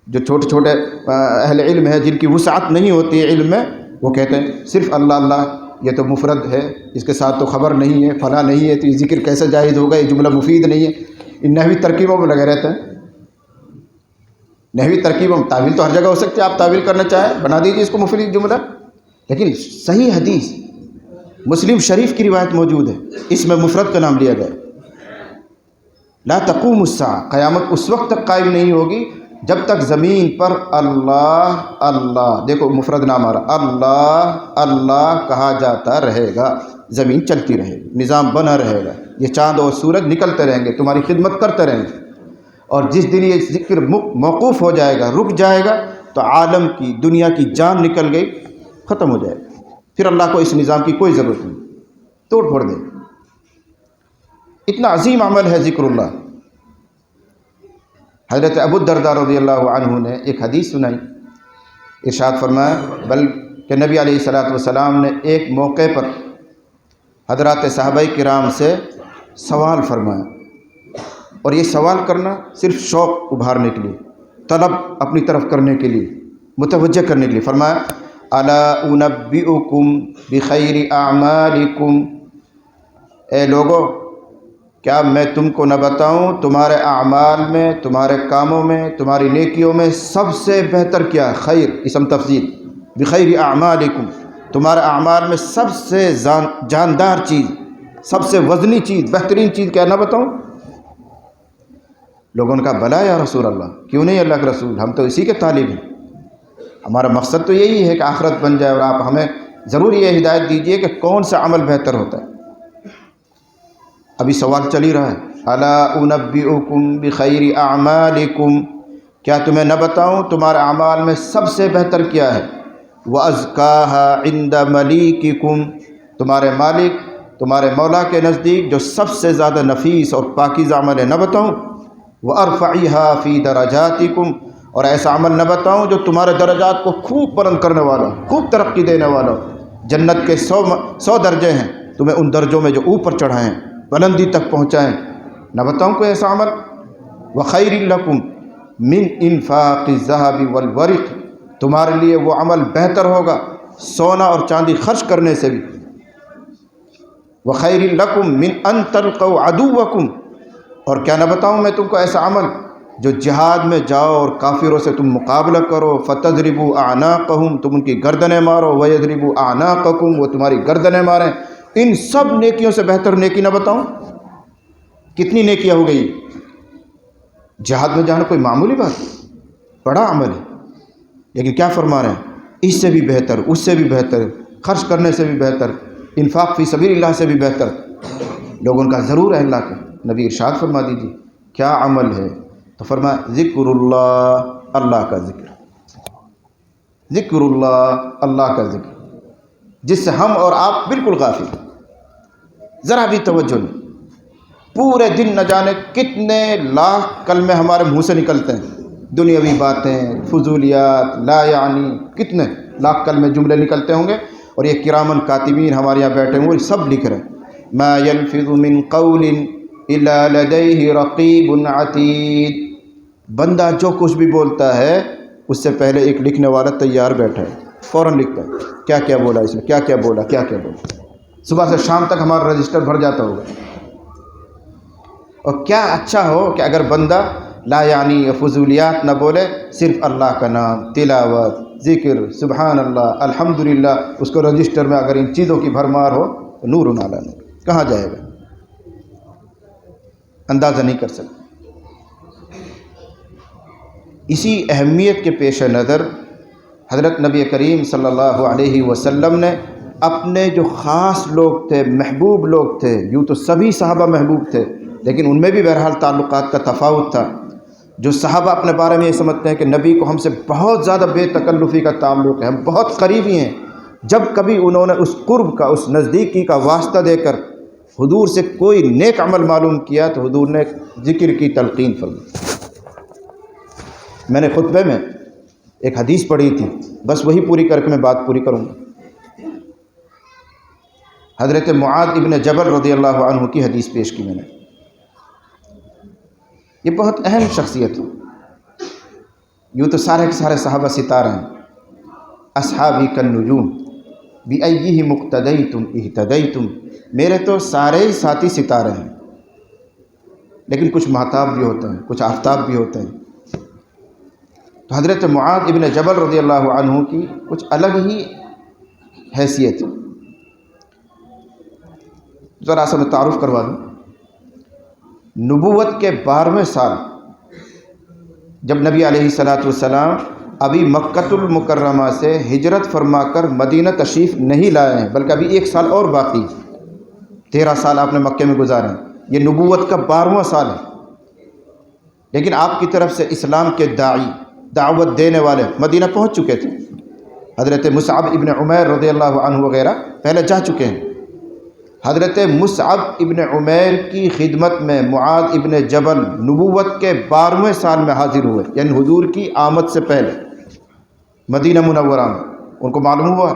جو چھوٹے چھوٹے اہل علم ہے جن کی وسعت نہیں ہوتی ہے علم میں، وہ کہتے ہیں صرف اللہ اللہ، یہ تو مفرد ہے، اس کے ساتھ تو خبر نہیں ہے، فلاں نہیں ہے، تو یہ ذکر کیسے جائز ہوگا، یہ جملہ مفید نہیں ہے۔ ان نحوی ترکیبوں میں لگے رہتے ہیں۔ نحوی ترکیبوں میں تعویل تو ہر جگہ ہو سکتی ہے، آپ تعویل کرنا چاہیں بنا دیجیے اس کو مفید جملہ، لیکن صحیح حدیث مسلم شریف کی روایت موجود ہے، اس میں مفرد کا نام لیا گیا۔ لا تقوم الساعة، قیامت اس وقت تک قائم نہیں ہوگی جب تک زمین پر اللہ اللہ، دیکھو مفرد نام آ رہا، اللہ اللہ کہا جاتا رہے گا، زمین چلتی رہے گی، نظام بنا رہے گا، یہ چاند اور سورج نکلتے رہیں گے، تمہاری خدمت کرتے رہیں گے۔ اور جس دن یہ ذکر موقوف ہو جائے گا، رک جائے گا، تو عالم کی دنیا کی جان نکل گئی، ختم ہو جائے گا، پھر اللہ کو اس نظام کی کوئی ضرورت نہیں، توڑ پھوڑ دے۔ اتنا عظیم عمل ہے ذکر اللہ۔ حضرت ابو الدرداء رضی اللہ عنہ نے ایک حدیث سنائی، ارشاد فرمایا بلکہ نبی علیہ السلام نے ایک موقع پر حضرات صحابہ کرام سے سوال فرمایا، اور یہ سوال کرنا صرف شوق ابھارنے کے لیے، طلب اپنی طرف کرنے کے لیے، متوجہ کرنے کے لیے۔ فرمایا الا انبئکم بخیر اعمالکم، اے لوگو کیا میں تم کو نہ بتاؤں تمہارے اعمال میں، تمہارے کاموں میں، تمہاری نیکیوں میں سب سے بہتر کیا؟ خیر اسم تفضیل، بخیر اعمالکم، تمہارے اعمال میں سب سے جاندار چیز، سب سے وزنی چیز، بہترین چیز کیا نہ بتاؤں؟ لوگوں نے کہا بلا یا رسول اللہ، کیوں نہیں اللہ کے رسول، ہم تو اسی کے طالب ہیں، ہمارا مقصد تو یہی ہے کہ آخرت بن جائے، اور آپ ہمیں ضرور یہ ہدایت دیجئے کہ کون سا عمل بہتر ہوتا ہے۔ ابھی سوال چل ہی رہا ہے، الا انبئکم بخیر اعمالکم، کیا تمہیں نہ بتاؤں تمہارے اعمال میں سب سے بہتر کیا ہے؟ وازکاھا عند ملیککم، تمہارے مالک، تمہارے مولا کے نزدیک جو سب سے زیادہ نفیس اور پاکیزہ عمل ہے نہ بتاؤں؟ وارفعھا فی درجاتکم، اور ایسا عمل نہ بتاؤں جو تمہارے درجات کو خوب بلند کرنے والا، خوب ترقی دینے والا، جنت کے 100 درجے ہیں، تمہیں ان درجوں میں جو اوپر چڑھائیں، بلندی تک پہنچائیں، نہ بتاؤں کوئی ایسا عمل؟ وخیر لکم من انفاق الذهب والورق، تمہارے لیے وہ عمل بہتر ہوگا سونا اور چاندی خرچ کرنے سے بھی۔ وَخَيْرٍ لَكُمْ مِنْ أَن تَلْقَوْا عَدُوَّكُمْ، اور کیا نہ بتاؤں میں تم کو ایسا عمل جو جہاد میں جاؤ اور کافروں سے تم مقابلہ کرو، فَتَضْرِبُوا أَعْنَاقَهُمْ، تم ان کی گردنیں مارو، وَيَضْرِبُوا أَعْنَاقَكُمْ، وہ تمہاری گردنیں ماریں. ان سب نیکیوں سے بہتر نیکی نہ بتاؤں؟ کتنی نیکیاں ہو گئی. جہاد میں جانا کوئی معمولی بات ہے، بڑا عمل ہے، لیکن کیا فرما رہے ہیں؟ اس سے بھی بہتر، اس سے بھی بہتر، خرچ کرنے سے بھی بہتر، انفاق فی سبیل اللہ سے بھی بہتر لوگوں کا ضرور ہے اللہ کا. نبی ارشاد فرما دیجیے کیا عمل ہے؟ تو فرمایا ذکر اللہ، اللہ کا ذکر، ذکر اللہ، اللہ کا ذکر، جس سے ہم اور آپ بالکل غافل ہیں، ذرا بھی توجہ نہیں. پورے دن نہ جانے کتنے لاکھ کلمے ہمارے منہ سے نکلتے ہیں، دنیاوی باتیں، فضولیات، لا یعنی، کتنے لاکھ کلمے جملے نکلتے ہوں گے، اور یہ کرامن کاتبین ہمارے یہاں بیٹھے ہوئے سب لکھ رہے ہیں. ما يلفظ من قول الا لديه رقیب عتید. بندہ جو کچھ بھی بولتا ہے اس سے پہلے ایک لکھنے والا تیار بیٹھا ہے، فوراً لکھتا ہے کیا کیا بولا اس نے، کیا کیا بولا، کیا کیا بولا. صبح سے شام تک ہمارا رجسٹر بھر جاتا ہوگا. اور کیا اچھا ہو کہ اگر بندہ لا یعنی فضولیات نہ بولے، صرف اللہ کا نام، تلاوت، ذکر، سبحان اللہ، الحمدللہ، اس کو رجسٹر میں اگر ان چیزوں کی بھرمار ہو تو نور علی نور. کہاں جائے گا؟ اندازہ نہیں کر سکتے. اسی اہمیت کے پیش نظر حضرت نبی کریم صلی اللہ علیہ وسلم نے اپنے جو خاص لوگ تھے، محبوب لوگ تھے، یوں تو سبھی صحابہ محبوب تھے لیکن ان میں بھی بہرحال تعلقات کا تفاوت تھا. جو صحابہ اپنے بارے میں یہ سمجھتے ہیں کہ نبی کو ہم سے بہت زیادہ بے تکلفی کا تعلق ہے، ہم بہت قریبی ہیں، جب کبھی انہوں نے اس قرب کا، اس نزدیکی کا واسطہ دے کر حضور سے کوئی نیک عمل معلوم کیا تو حضور نے ذکر کی تلقین فرمائی. میں نے خطبے میں ایک حدیث پڑھی تھی، بس وہی پوری کر کے میں بات پوری کروں گا. حضرت معاذ ابن جبل رضی اللہ عنہ کی حدیث پیش کی میں نے. یہ بہت اہم شخصیت ہے. یوں تو سارے کے سارے صحابہ ستارے ہیں. اصحابی کالنجوم بأیہم اقتدیتم اہتدیتم، میرے تو سارے ہی ساتھی ستارے ہیں، لیکن کچھ مہتاب بھی ہوتے ہیں، کچھ آفتاب بھی ہوتے ہیں. تو حضرت معاذ ابن جبل رضی اللہ عنہ کی کچھ الگ ہی حیثیت ہے. ذرا سا میں تعارف کروا دوں. نبوت کے 12ویں سال جب نبی علیہ الصلاۃ والسلام ابھی مکۃ المکرمہ سے ہجرت فرما کر مدینہ تشریف نہیں لائے ہیں، بلکہ ابھی 1 سال اور باقی، 13 سال آپ نے مکے میں گزارے ہیں. یہ نبوت کا 12واں سال ہے، لیکن آپ کی طرف سے اسلام کے داعی، دعوت دینے والے مدینہ پہنچ چکے تھے. حضرت مصعب ابن عمیر رضی اللہ عنہ وغیرہ پہلے جا چکے ہیں. حضرت مصعب ابن عمیر کی خدمت میں معاذ ابن جبل نبوت کے 12ویں سال میں حاضر ہوئے، یعنی حضور کی آمد سے پہلے مدینہ منورہ میں. ان کو معلوم ہوا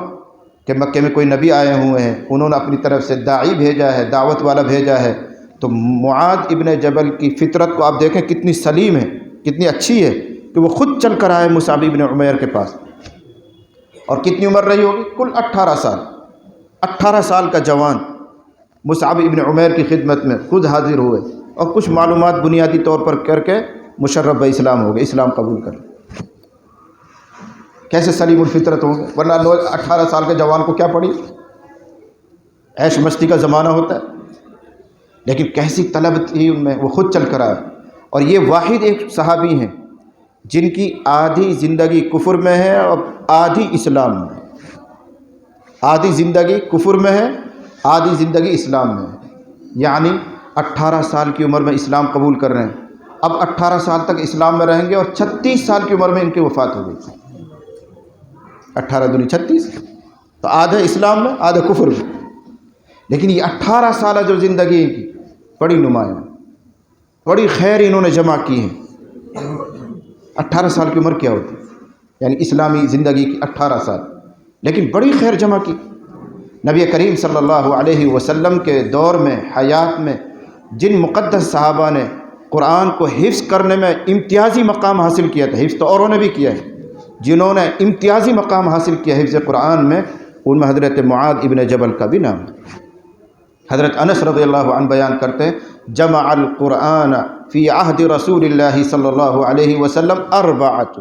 کہ مکے میں کوئی نبی آئے ہوئے ہیں، انہوں نے اپنی طرف سے داعی بھیجا ہے، دعوت والا بھیجا ہے. تو معاذ ابن جبل کی فطرت کو آپ دیکھیں کتنی سلیم ہے، کتنی اچھی ہے کہ وہ خود چل کر آئے مصعب ابن عمیر کے پاس. اور کتنی عمر رہی ہوگی؟ کل 18 سال. 18 سال کا جوان مصعب ابن عمیر کی خدمت میں خود حاضر ہوئے اور کچھ معلومات بنیادی طور پر کر کے مشرف اسلام ہو گئے، اسلام قبول کر. کیسے سلیم الفطرت ہوں گے، ورنہ 18 سال کے جوان کو کیا پڑی؟ عیش مستی کا زمانہ ہوتا ہے. لیکن کیسی طلب تھی ان میں، وہ خود چل کر آئے. اور یہ واحد ایک صحابی ہیں جن کی آدھی زندگی کفر میں ہے اور آدھی اسلام میں. آدھی زندگی کفر میں ہے، آدھی زندگی اسلام میں ہے. یعنی 18 سال کی عمر میں اسلام قبول کر رہے ہیں، اب 18 سال تک اسلام میں رہیں گے اور 36 سال کی عمر میں ان کی وفات ہو گئی. 18 دونی 36، تو آدھے اسلام میں آدھے کفر میں. لیکن یہ 18 سالہ جو زندگی ان کی بڑی نمایاں، بڑی خیر انہوں نے جمع کی ہے. 18 سال کی عمر کیا ہوتی ہے؟ یعنی اسلامی زندگی کی 18 سال، لیکن بڑی خیر جمع کی. نبی کریم صلی اللہ علیہ وسلم کے دور میں، حیات میں، جن مقدس صحابہ نے قرآن کو حفظ کرنے میں امتیازی مقام حاصل کیا تھا، حفظ تو اوروں نے بھی کیا ہے، جنہوں نے امتیازی مقام حاصل کیا حفظ قرآن میں، ان میں حضرت معاذ ابن جبل کا بھی نام ہے. حضرت انس رضی اللہ عنہ بیان کرتے ہیں جمع القرآن فی عہد رسول اللہ صلی اللہ علیہ وسلم اربعۃ،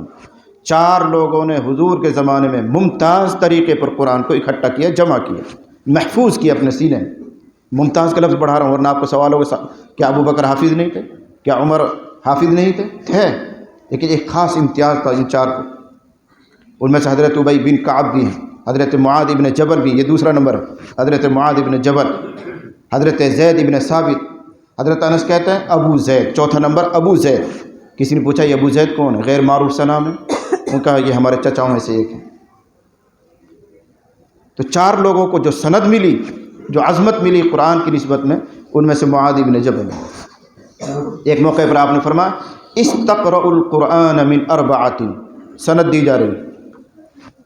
4 لوگوں نے حضور کے زمانے میں ممتاز طریقے پر قرآن کو اکٹھا کیا، جمع کیا، محفوظ کیا اپنے سینے میں۔ ممتاز کا لفظ بڑھا رہا ہوں ورنہ آپ کو سوال ہوگا کیا ابو بکر حافظ نہیں تھے، کیا عمر حافظ نہیں تھے، لیکن ایک خاص امتیاز تھا ان 4 کو۔ ان میں سے حضرت ابی بن کعب بھی ہیں، حضرت معاذ ابن جبل بھی، یہ دوسرا نمبر ہے، حضرت معاذ ابن جبل، حضرت زید ابن ثابت، حضرت انس کہتے ہیں ابو زید، چوتھا نمبر ابو زید۔ کسی نے پوچھا یہ ابو زید کون ہے؟ غیر معروف سا نام ہے، ان کا یہ ہمارے چچاؤں میں سے ایک ہے۔ تو 4 لوگوں کو جو سند ملی، جو عظمت ملی قرآن کی نسبت میں، ان میں سے معاذ ابن جبل ہے۔ ایک موقع پر آپ نے فرمایا استقرأ القرآن من 4، سند دی جا رہی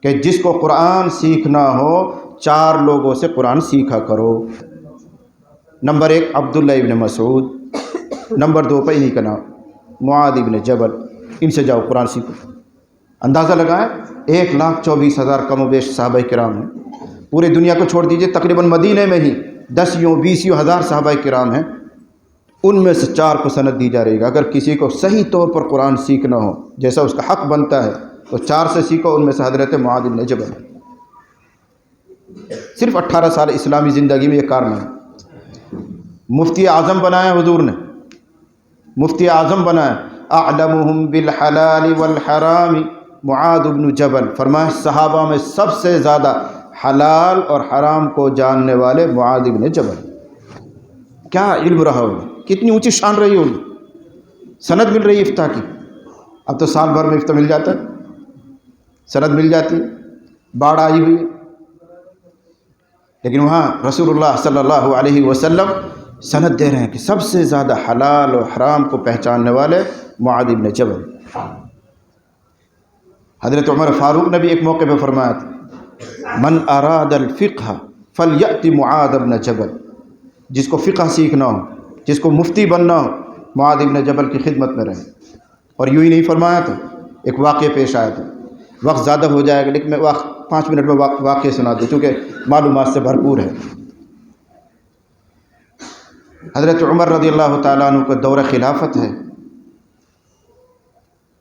کہ جس کو قرآن سیکھنا ہو 4 لوگوں سے قرآن سیکھا کرو۔ نمبر 1 عبداللہ ابن مسعود، نمبر 2 پہ انہی کا نام معاذ ابن جبل، ان سے جاؤ قرآن سیکھو۔ اندازہ لگائیں 1,24,000 کم و بیش صحابہ کرام ہیں، پوری دنیا کو چھوڑ دیجئے، تقریباً مدینہ میں ہی 10-20 ہزار صحابہ کرام ہیں، ان میں سے 4 کو سند دی جا رہی ہے۔ اگر کسی کو صحیح طور پر قرآن سیکھنا ہو جیسا اس کا حق بنتا ہے تو 4 سے سیکھو، ان میں سے حضرت معاذ ابن جبل۔ صرف 18 سال اسلامی زندگی میں یہ کارنامہ، مفتی اعظم بنایا حضور نے، مفتی اعظم بنایا، اعلمہم بالحلال والحرام معاذ بن جبل، فرمایا صحابہ میں سب سے زیادہ حلال اور حرام کو جاننے والے معاذ بن جبل۔ کیا علم رہا ہوگا، کتنی اونچی شان رہی ہوگی، سند مل رہی ہے افتاء کی۔ اب تو سال بھر میں افتاء مل جاتا ہے، سند مل جاتی ہے، باڑھ آئی ہوئی ہے، لیکن وہاں رسول اللہ صلی اللہ علیہ وسلم سند دے رہے ہیں کہ سب سے زیادہ حلال اور حرام کو پہچاننے والے معاذ بن جبل۔ حضرت عمر فاروق نے بھی ایک موقع پہ فرمایا تھا من اراد الفقہ فلیأت معاذ بن جبل، جس کو فقہ سیکھنا ہو، جس کو مفتی بننا ہو، معاذ بن جبل کی خدمت میں رہے۔ اور یوں ہی نہیں فرمایا تھا، ایک واقعہ پیش آیا تھا، وقت زیادہ ہو جائے گا لیکن میں 5 منٹ میں واقعہ سنا دوں چونکہ معلومات سے بھرپور ہے۔ حضرت عمر رضی اللہ تعالیٰ عنہ کا دور خلافت ہے،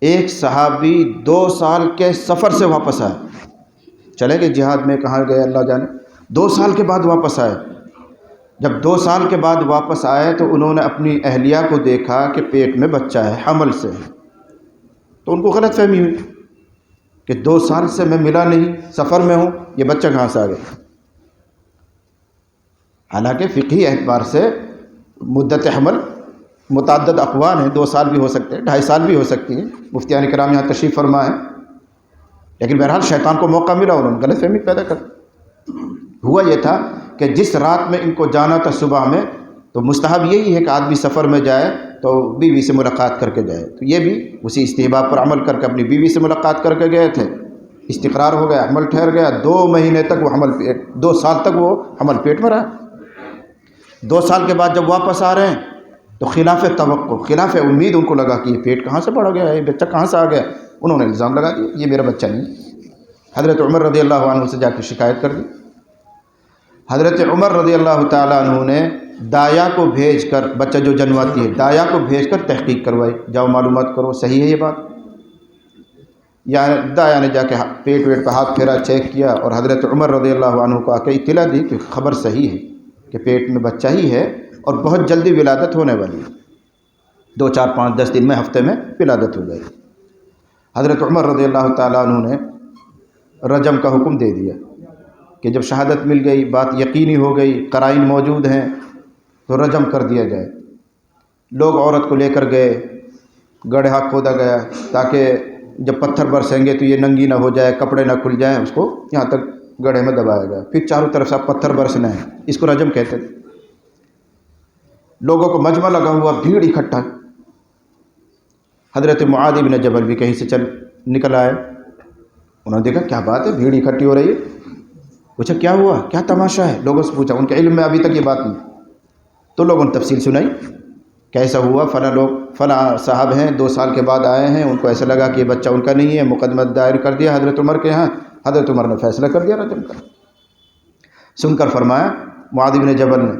ایک صحابی 2 سال کے سفر سے واپس آئے، چلے گئے جہاد میں، کہاں گئے اللہ جانے، 2 سال کے بعد واپس آئے۔ جب 2 سال کے بعد واپس آئے تو انہوں نے اپنی اہلیہ کو دیکھا کہ پیٹ میں بچہ ہے، حمل سے ہے، تو ان کو غلط فہمی ہوئی کہ 2 سال سے میں ملا نہیں، سفر میں ہوں، یہ بچہ کہاں سے آ گیا۔ حالانکہ فقہی اعتبار سے مدت حمل متعدد اقوال ہیں، 2 سال بھی ہو سکتے ہیں، 2.5 سال بھی ہو سکتی ہیں، مفتیان کرام یہاں تشریف فرما ہے، لیکن بہرحال شیطان کو موقع ملا، انہوں نے غلط فہمی پیدا کر۔ ہوا یہ تھا کہ جس رات میں ان کو جانا تھا صبح میں، تو مستحب یہی ہے کہ آدمی سفر میں جائے تو بیوی سے ملاقات کر کے جائے، تو یہ بھی اسی استحباب پر عمل کر کے اپنی بیوی سے ملاقات کر کے گئے تھے، استقرار ہو گیا، حمل ٹھہر گیا، 2 مہینے تک وہ حمل پیٹ، 2 سال تک وہ حمل پیٹ میں رہا۔ 2 سال کے بعد جب واپس آ رہے ہیں تو خلاف توقع، خلاف امید ان کو لگا کہ یہ پیٹ کہاں سے بڑھ گیا ہے، یہ بچہ کہاں سے آ گیا، انہوں نے الزام لگا دیا یہ میرا بچہ نہیں۔ حضرت عمر رضی اللہ عنہ سے جا کے شکایت کر دی۔ حضرت عمر رضی اللہ تعالیٰ عنہ نے دایا کو بھیج کر، بچہ جو جنواتی ہے دایا کو بھیج کر تحقیق کروائی، جاؤ معلومات کرو صحیح ہے یہ بات، یا دایا نے جا کے پیٹ ویٹ پہ ہاتھ پھیرا، چیک کیا، اور حضرت عمر رضی اللہ عنہ کو آ کے اطلاع دی کہ خبر صحیح ہے کہ پیٹ میں بچہ ہی ہے اور بہت جلدی ولادت ہونے والی ہے، 2 4 5 10 دن میں، ہفتے میں ولادت ہو جائے گی۔ حضرت عمر رضی اللہ تعالیٰ عنہ نے رجم کا حکم دے دیا کہ جب شہادت مل گئی، بات یقینی ہو گئی، قرائن موجود ہیں، تو رجم کر دیا جائے۔ لوگ عورت کو لے کر گئے، گڑھا کھودا گیا تاکہ جب پتھر برسیں گے تو یہ ننگی نہ ہو جائے، کپڑے نہ کھل جائیں، اس کو یہاں تک گڑھے میں دبایا گیا، پھر چاروں طرف سے پتھر برسنے ہیں، اس کو رجم کہتے تھے۔ لوگوں کو مجمع لگا ہوا، بھیڑ اکٹھا۔ حضرت معاذ بن جبل بھی کہیں سے نکل آئے، انہوں نے دیکھا کیا بات ہے، بھیڑ اکٹھی ہو رہی ہے، پوچھا کیا ہوا، کیا تماشا ہے، لوگوں سے پوچھا، ان کے علم میں ابھی تک یہ بات نہیں، تو لوگوں نے تفصیل سنائی، کیسا ہوا، فلاں لوگ فلاں صاحب ہیں 2 سال کے بعد آئے ہیں، ان کو ایسا لگا کہ یہ بچہ ان کا نہیں ہے، مقدمہ دائر کر دیا حضرت عمر کے ہاں، حضرت عمر نے فیصلہ کر دیا رجم کا۔ سن کر فرمایا معاذ بن جبل نے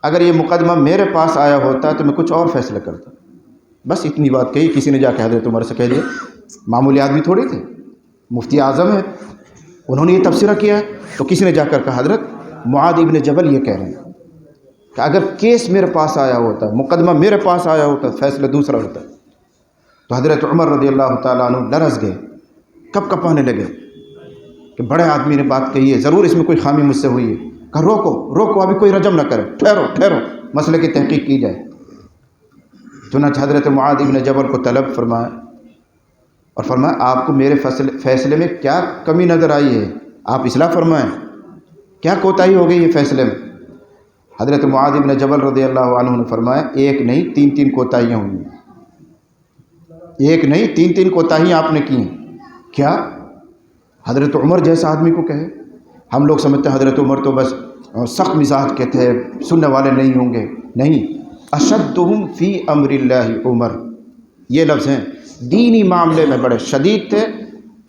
اگر یہ مقدمہ میرے پاس آیا ہوتا تو میں کچھ اور فیصلہ کرتا. بس اتنی بات کہی. کسی نے جا کے حضرت عمر سے کہہ دیا. معمولی آدمی تھوڑی تھے، مفتی اعظم ہے، انہوں نے یہ تبصرہ کیا ہے. تو کسی نے جا کر کہا حضرت معاذ ابن جبل یہ کہہ رہے ہیں کہ اگر کیس میرے پاس آیا ہوتا، مقدمہ میرے پاس آیا ہوتا، فیصلہ دوسرا ہوتا. تو حضرت عمر رضی اللہ تعالیٰ عنہ لرز گئے، کب کپانے لگے کہ بڑے آدمی نے بات کہی ہے، ضرور اس میں کوئی خامی مجھ سے ہوئی ہے. کہا روکو روکو، ابھی کوئی رجم نہ کرے، ٹھہرو ٹھہرو، مسئلے کی تحقیق کی جائے. چنانچہ حضرت معاذ ابن جبل کو طلب فرمایا اور فرمایا آپ کو میرے فیصلے میں کیا کمی نظر آئی ہے، آپ اصلاح فرمائیں، کیا کوتاہی ہو گئی یہ فیصلے میں. حضرت معاذ ابن جبل رضی اللہ عنہ نے فرمایا ایک نہیں تین کوتاہیاں ہوئی ہیں. ایک نہیں تین کوتاہیاں آپ نے کی ہیں. کیا؟ حضرت عمر جیسا آدمی کو کہے. ہم لوگ سمجھتے ہیں حضرت عمر تو بس سخت مزاج کے تھے، سننے والے نہیں ہوں گے. نہیں، اشدہم فی امر اللہ عمر، یہ لفظ ہیں. دینی معاملے میں بڑے شدید تھے،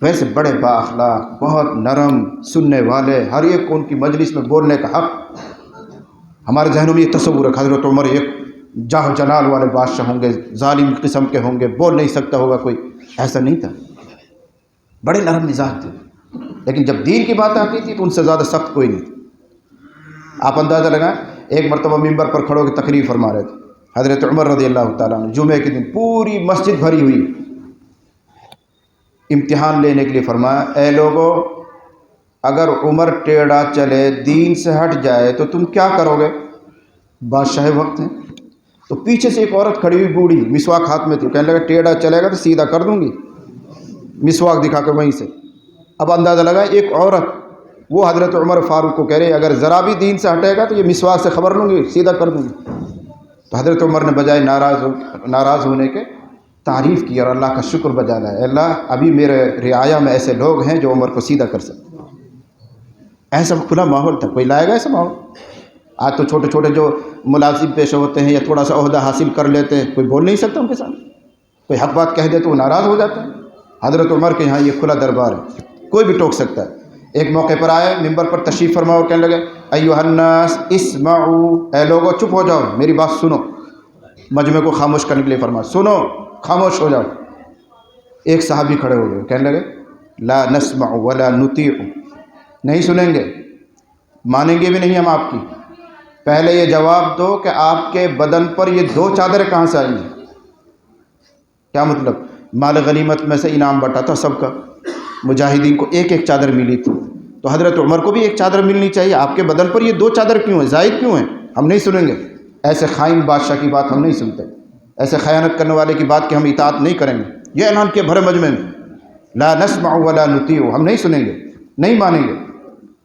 ویسے بڑے با اخلاق، بہت نرم، سننے والے، ہر ایک کو ان کی مجلس میں بولنے کا حق. ہمارے ذہنوں میں یہ تصور ہے حضرت عمر ایک جاہ جلال والے بادشاہ ہوں گے، ظالم قسم کے ہوں گے، بول نہیں سکتا ہوگا کوئی. ایسا نہیں تھا، بڑے نرم مزاج تھے. لیکن جب دین کی بات آتی تھی تو ان سے زیادہ سخت کوئی نہیں تھا. آپ اندازہ لگائیں، ایک مرتبہ ممبر پر کھڑو کے تقریر فرما رہے تھے حضرت عمر رضی اللہ تعالیٰ عنہ. جمعے کے دن پوری مسجد بھری ہوئی، امتحان لینے کے لیے فرمایا اے لوگو، اگر عمر ٹیڑھا چلے، دین سے ہٹ جائے تو تم کیا کرو گے؟ بادشاہ وقت ہیں. تو پیچھے سے ایک عورت کھڑی ہوئی، بوڑھی، مسواک ہاتھ میں تھی. کہنے لگا ٹیڑھا چلے گا تو سیدھا کر دوں گی، مسواک دکھا کر وہیں سے. اب اندازہ لگا ایک عورت وہ حضرت عمر فاروق کو کہہ رہے اگر ذرا بھی دین سے ہٹے گا تو یہ مسواک سے خبر لوں گی، سیدھا کر دوں گی. تو حضرت عمر نے بجائے ناراض ہونے کے تعریف کی اور اللہ کا شکر بجا لایا. اللہ ابھی میرے رعایا میں ایسے لوگ ہیں جو عمر کو سیدھا کر سکتے. ایسا کھلا ماحول تھا. کوئی لائے گا ایسا ماحول؟ آج تو چھوٹے چھوٹے جو ملازم پیشہ ہوتے ہیں یا تھوڑا سا عہدہ حاصل کر لیتے ہیں، کوئی بول نہیں سکتا ان کے سامنے. کوئی حق بات کہہ دے تو وہ ناراض ہو جاتے ہیں. حضرت عمر کے یہاں یہ کھلا دربار ہے، کوئی بھی ٹوک سکتا ہے. ایک موقع پر آئے، ممبر پر تشریف فرما اور کہنے لگے ایھا الناس اسمعوا، اے لوگو چپ ہو جاؤ، میری بات سنو. مجمع کو خاموش کرنے کے لیے فرمایا سنو، خاموش ہو جاؤ. ایک صحابی کھڑے ہو گئے، کہنے لگے لا نسمع ولا نطیع، نہیں سنیں گے، مانیں گے بھی نہیں ہم آپ کی. پہلے یہ جواب دو کہ آپ کے بدن پر یہ 2 چادریں کہاں سے آئی ہیں؟ کیا مطلب؟ مال غنیمت میں سے انعام بٹا تھا سب کا، مجاہدین کو ایک ایک چادر ملی تھی. تو حضرت عمر کو بھی ایک چادر ملنی چاہیے. آپ کے بدن پر یہ 2 چادر کیوں ہیں؟ زائد کیوں ہیں؟ ہم نہیں سنیں گے. ایسے خائن بادشاہ کی بات ہم نہیں سنتے، ایسے خیانت کرنے والے کی بات کہ ہم اطاعت نہیں کریں گے. یہ اعلان کیا بھرے مجمع میں، لا نسمع ولا نطیع، ہم نہیں سنیں گے، نہیں مانیں گے.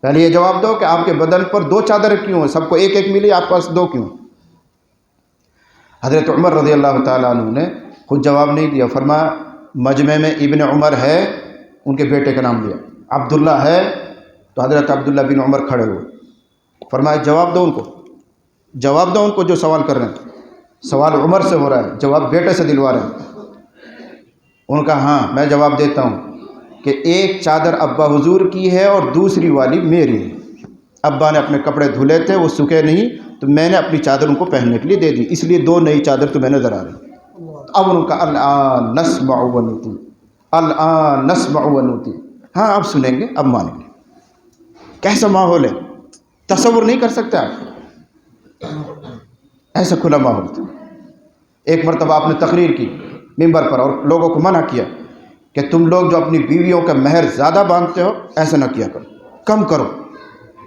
پہلے یہ جواب دو کہ آپ کے بدن پر 2 چادریں کیوں ہیں؟ سب کو ایک ایک ملی، آپ پاس 2 کیوں؟ حضرت عمر رضی اللہ تعالیٰ عنہ نے خود جواب نہیں دیا. فرمایا مجمع میں ابن عمر ہے، ان کے بیٹے کا نام لیا، عبداللہ ہے. تو حضرت عبداللہ بن عمر کھڑے ہوئے. فرمایا جواب دو ان کو، جواب دو ان کو جو سوال کر رہے ہیں. سوال عمر سے ہو رہا ہے، جواب بیٹے سے دلوا رہے ہیں. ان کا ہاں میں جواب دیتا ہوں کہ ایک چادر ابا حضور کی ہے اور دوسری والی میری ہے. ابا نے اپنے کپڑے دھلے تھے، وہ سکے نہیں، تو میں نے اپنی چادر ان کو پہننے کے لیے دے دی، اس لیے 2 نئی چادر تمہیں نظر آ رہی. اب ان کا الآن نسمع ونطیع، الآن نسمع ونطیع، ہاں اب سنیں گے، اب مانیں گے. کیسا ماحول ہے، تصور نہیں کر سکتے آپ. ایسا کھلا ماحول تھا. ایک مرتبہ آپ نے تقریر کی ممبر پر اور لوگوں کو منع کیا کہ تم لوگ جو اپنی بیویوں کا مہر زیادہ باندھتے ہو ایسا نہ کیا کرو، کم کرو.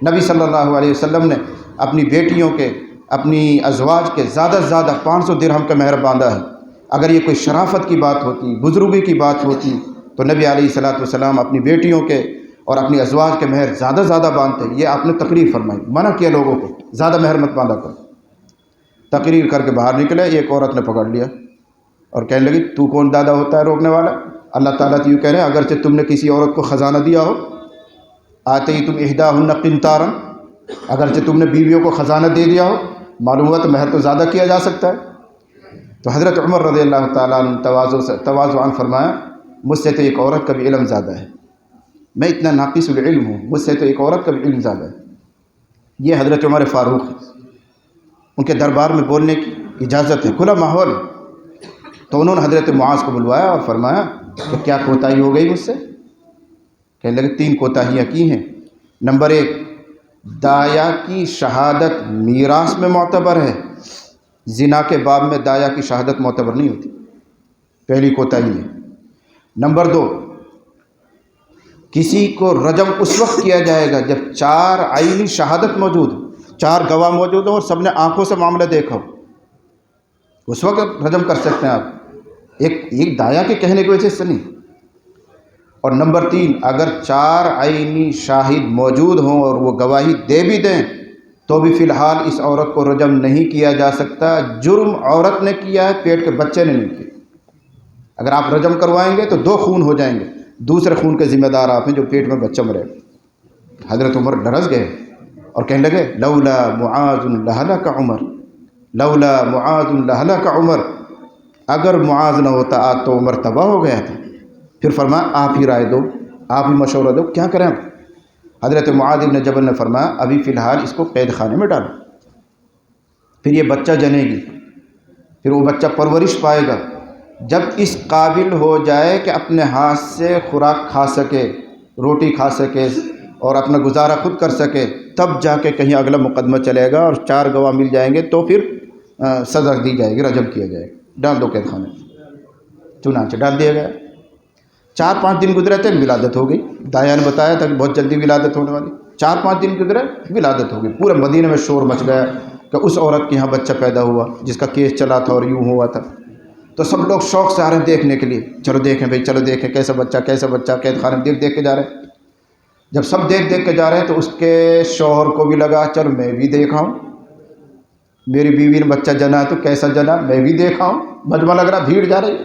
نبی صلی اللہ علیہ وسلم نے اپنی بیٹیوں کے، اپنی ازواج کے زیادہ سے زیادہ 500 درہم کا مہر باندھا ہے. اگر یہ کوئی شرافت کی بات ہوتی، بزرگی کی بات ہوتی تو نبی علیہ السلام اپنی بیٹیوں کے اور اپنی ازواج کے مہر زیادہ باندھتے. یہ آپ نے تقریر فرمائی، منع کیا لوگوں کو زیادہ مہر مت باندھا کرو. تقریر کر کے باہر نکلے، ایک عورت نے پکڑ لیا اور کہنے لگی تو کون دادا ہوتا ہے روکنے والا؟ اللہ تعالیٰ تو یوں کہہ رہے ہیں اگرچہ تم نے کسی عورت کو خزانہ دیا ہو، آتے ہی تم احداہن قنطارا، اگرچہ تم نے بیویوں کو خزانہ دے دیا ہو، معلوم ہوا تو مہر تو زیادہ کیا جا سکتا ہے. تو حضرت عمر رضی اللہ تعالیٰ عنہ تواضعاً فرمایا مجھ سے تو ایک عورت کا بھی علم زیادہ ہے، میں اتنا ناقص العلم ہوں، مجھ سے تو ایک عورت کا بھی علم زیادہ ہے. یہ حضرت عمر فاروق ہے. ان کے دربار میں بولنے کی اجازت ہے، کھلا ماحول ہے۔ تو انہوں نے حضرت معاذ کو بلوایا اور فرمایا کہ کیا کوتاہی ہو گئی مجھ سے؟ کہنے لگے 3 کوتاہیاں کی ہیں۔ نمبر 1، دایا کی شہادت میراث میں معتبر ہے، زنا کے باب میں دایا کی شہادت معتبر نہیں ہوتی، پہلی کوتاہی ہے۔ نمبر 2، کسی کو رجم اس وقت کیا جائے گا جب 4 عینی شہادت موجود ہو، 4 گواہ موجود ہوں اور سب نے آنکھوں سے معاملہ دیکھا ہو، اس وقت رجم کر سکتے ہیں آپ، ایک دایا کے کہنے کی وجہ سے نہیں۔ اور نمبر 3، اگر 4 عینی شاہد موجود ہوں اور وہ گواہی دے بھی دیں تو بھی فی الحال اس عورت کو رجم نہیں کیا جا سکتا، جرم عورت نے کیا ہے، پیٹ کے بچے نے نہیں کیا۔ اگر آپ رجم کروائیں گے تو 2 خون ہو جائیں گے، دوسرے خون کے ذمہ دار آپ ہیں جو پیٹ میں بچہ مرے۔ حضرت عمر ڈرس گئے اور کہنے لگے لولا معاذ لہلک عمر، لولا معاذ لہلک عمر، اگر معاذ نہ ہوتا آج تو عمر تباہ ہو گیا تھا۔ پھر فرمایا آپ ہی رائے دو، آپ ہی مشورہ دو، کیا کریں؟ حضرت معاذ بن جبل نے فرمایا ابھی فی الحال اس کو قید خانے میں ڈالو، پھر یہ بچہ جنے گی، پھر وہ بچہ پرورش پائے گا، جب اس قابل ہو جائے کہ اپنے ہاتھ سے خوراک کھا سکے، روٹی کھا سکے اور اپنا گزارا خود کر سکے، تب جا کے کہیں اگلا مقدمہ چلے گا اور 4 گواہ مل جائیں گے تو پھر سزا دی جائے گی، رجم کیا جائے گا، ڈال دو قید خانے میں۔ چنانچہ ڈال دیا گیا۔ 4-5 دن گزرے تھے، ولادت ہو گئی۔ دایا نے بتایا تھا کہ بہت جلدی ولادت ہونے والی، 4-5 دن گزرے، ولادت ہو گئی۔ پورے مدینے میں شور مچ گیا کہ اس عورت کے یہاں بچہ پیدا ہوا جس کا کیس چلا تھا اور یوں ہوا تھا۔ تو سب لوگ شوق سے آ رہے ہیں دیکھنے کے لیے، چلو دیکھیں بھائی، چلو دیکھیں کیسا بچہ قید خانے میں دیکھ کے جا رہے ہیں۔ جب سب دیکھ کے جا رہے ہیں تو اس کے شوہر کو بھی لگا چلو میں بھی دیکھا ہوں، میری بیوی نے بچہ جنا ہے تو کیسا جنا، میں بھی دیکھا ہوں، مجمع لگ رہا، بھیڑ جا رہی ہے۔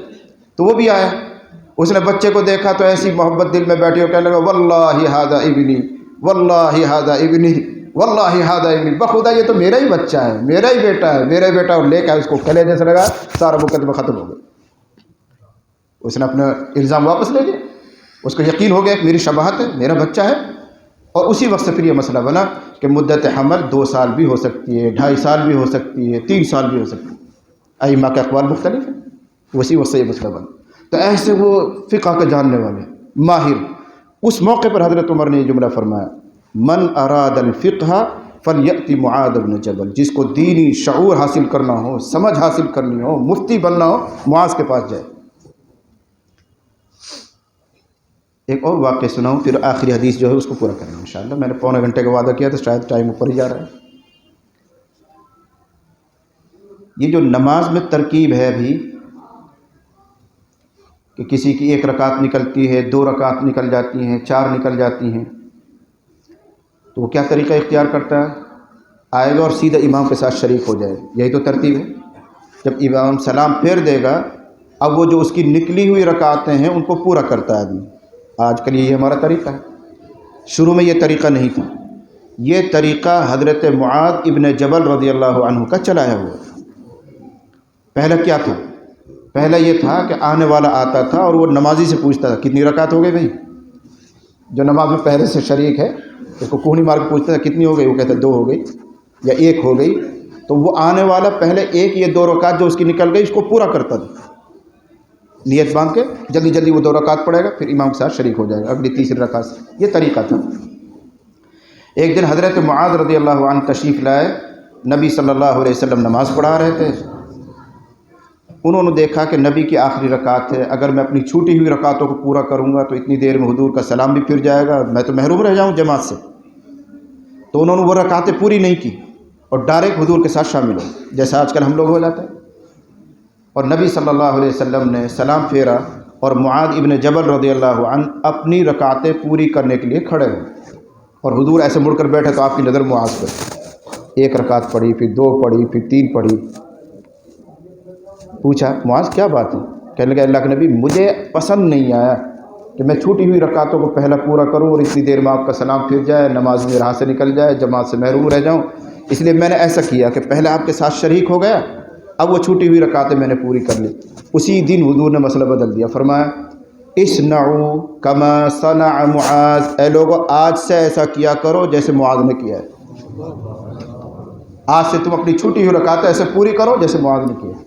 تو وہ بھی آیا، اس نے بچے کو دیکھا تو ایسی محبت دل میں بیٹھی اور کہنے لگا واللہ ھذا ابنی، واللہ ھذا ابنی، واللہ ھذا ابنی، بخدا یہ تو میرا ہی بچہ ہے، میرا ہی بیٹا ہے، میرا ہی بیٹا، اور لے کے اس کو کلیجے سے لگا، سارا مقدمہ ختم ہو گیا۔ اس نے اپنا الزام واپس لے لیا، اس کو یقین ہو گیا کہ میری شباہت ہے، میرا بچہ ہے۔ اور اسی وقت سے پھر یہ مسئلہ بنا کہ مدت حمل 2 سال بھی ہو سکتی ہے، 2.5 سال بھی ہو سکتی ہے، 3 سال بھی ہو سکتی ہے، ائمہ کے اقوال مختلف ہیں۔ اسی وقت سے یہ مسئلہ بنا۔ تو ایسے وہ فقہ کے جاننے والے ماہر، اس موقع پر حضرت عمر نے یہ جملہ فرمایا من اراد الفقہ فلیأت معاذ بن جبل، جس کو دینی شعور حاصل کرنا ہو، سمجھ حاصل کرنی ہو، مفتی بننا ہو، معاذ کے پاس جائے۔ ایک اور واقعہ سناؤں پھر آخری حدیث جو ہے اس کو پورا کرنا انشاءاللہ۔ میں نے 1.25 گھنٹے کا وعدہ کیا تو شاید ٹائم اوپر ہی جا رہا ہے۔ یہ جو نماز میں ترکیب ہے ابھی کہ کسی کی 1 رکعت نکلتی ہے، 2 رکعت نکل جاتی ہیں، 4 نکل جاتی ہیں، تو وہ کیا طریقہ اختیار کرتا ہے؟ آئے گا اور سیدھا امام کے ساتھ شریک ہو جائے، یہی تو ترتیب ہے۔ جب امام سلام پھیر دے گا، اب وہ جو اس کی نکلی ہوئی رکعتیں ہیں ان کو پورا کرتا ہے آدمی۔ آج کل یہ ہمارا طریقہ ہے، شروع میں یہ طریقہ نہیں تھا۔ یہ طریقہ حضرت معاذ ابن جبل رضی اللہ عنہ کا چلایا ہوا۔ پہلا کیا تھا؟ پہلا یہ تھا کہ آنے والا آتا تھا اور وہ نمازی سے پوچھتا تھا کتنی رکعت ہو گئی بھائی، جو نماز میں پہلے سے شریک ہے اس کو کوہنی مار کے پوچھتا تھا کتنی ہو گئی، وہ کہتا 2 ہو گئی یا 1 ہو گئی، تو وہ آنے والا پہلے 1 یا 2 رکعت جو اس کی نکل گئی اس کو پورا کرتا تھا، نیت باندھ کے جلدی جلدی وہ 2 رکعت پڑھے گا، پھر امام کے ساتھ شریک ہو جائے گا اگلی تیسری رکعت سے۔ یہ طریقہ تھا۔ ایک دن حضرت معاذ رضی اللہ عنہ تشریف لائے، نبی صلی اللہ علیہ وسلم نماز پڑھا رہے تھے، انہوں نے دیکھا کہ نبی کی آخری رکعت ہے، اگر میں اپنی چھوٹی ہوئی رکعتوں کو پورا کروں گا تو اتنی دیر میں حضور کا سلام بھی پھر جائے گا، میں تو محروم رہ جاؤں جماعت سے۔ تو انہوں نے وہ رکعتیں پوری نہیں کی اور ڈائریکٹ حضور کے ساتھ شامل ہو، جیسا آج کل ہم لوگ ہو جاتے ہیں۔ اور نبی صلی اللہ علیہ وسلم نے سلام پھیرا اور معاذ ابن جبل رضی اللہ عنہ اپنی رکعتیں پوری کرنے کے لیے کھڑے ہوئے، اور حضور ایسے مڑ کر بیٹھے تو آپ کی نظر معاذ پر، 1 رکعت پڑھی، پھر 2 پڑھی، پھر 3 پڑھی۔ پوچھا معاذ کیا بات ہے؟ کہنے لگا اللہ کے نبی مجھے پسند نہیں آیا کہ میں چھوٹی ہوئی رکعتوں کو پہلا پورا کروں اور اتنی دیر میں آپ کا سلام پھر جائے، نماز میرے ہاتھ سے نکل جائے، جماعت سے محروم رہ جاؤں، اس لیے میں نے ایسا کیا کہ پہلے آپ کے ساتھ شریک ہو گیا، اب وہ چھوٹی ہوئی رکعتیں میں نے پوری کر لی۔ اسی دن حضور نے مسئلہ بدل دیا، فرمایا اصنعوا کما صنع معاذ، اے لوگو آج سے ایسا کیا کرو جیسے معاذ نے کیا ہے۔ آج سے تم اپنی چھوٹی ہوئی رکعتیں ایسے پوری کرو جیسے معاذ نے کیا۔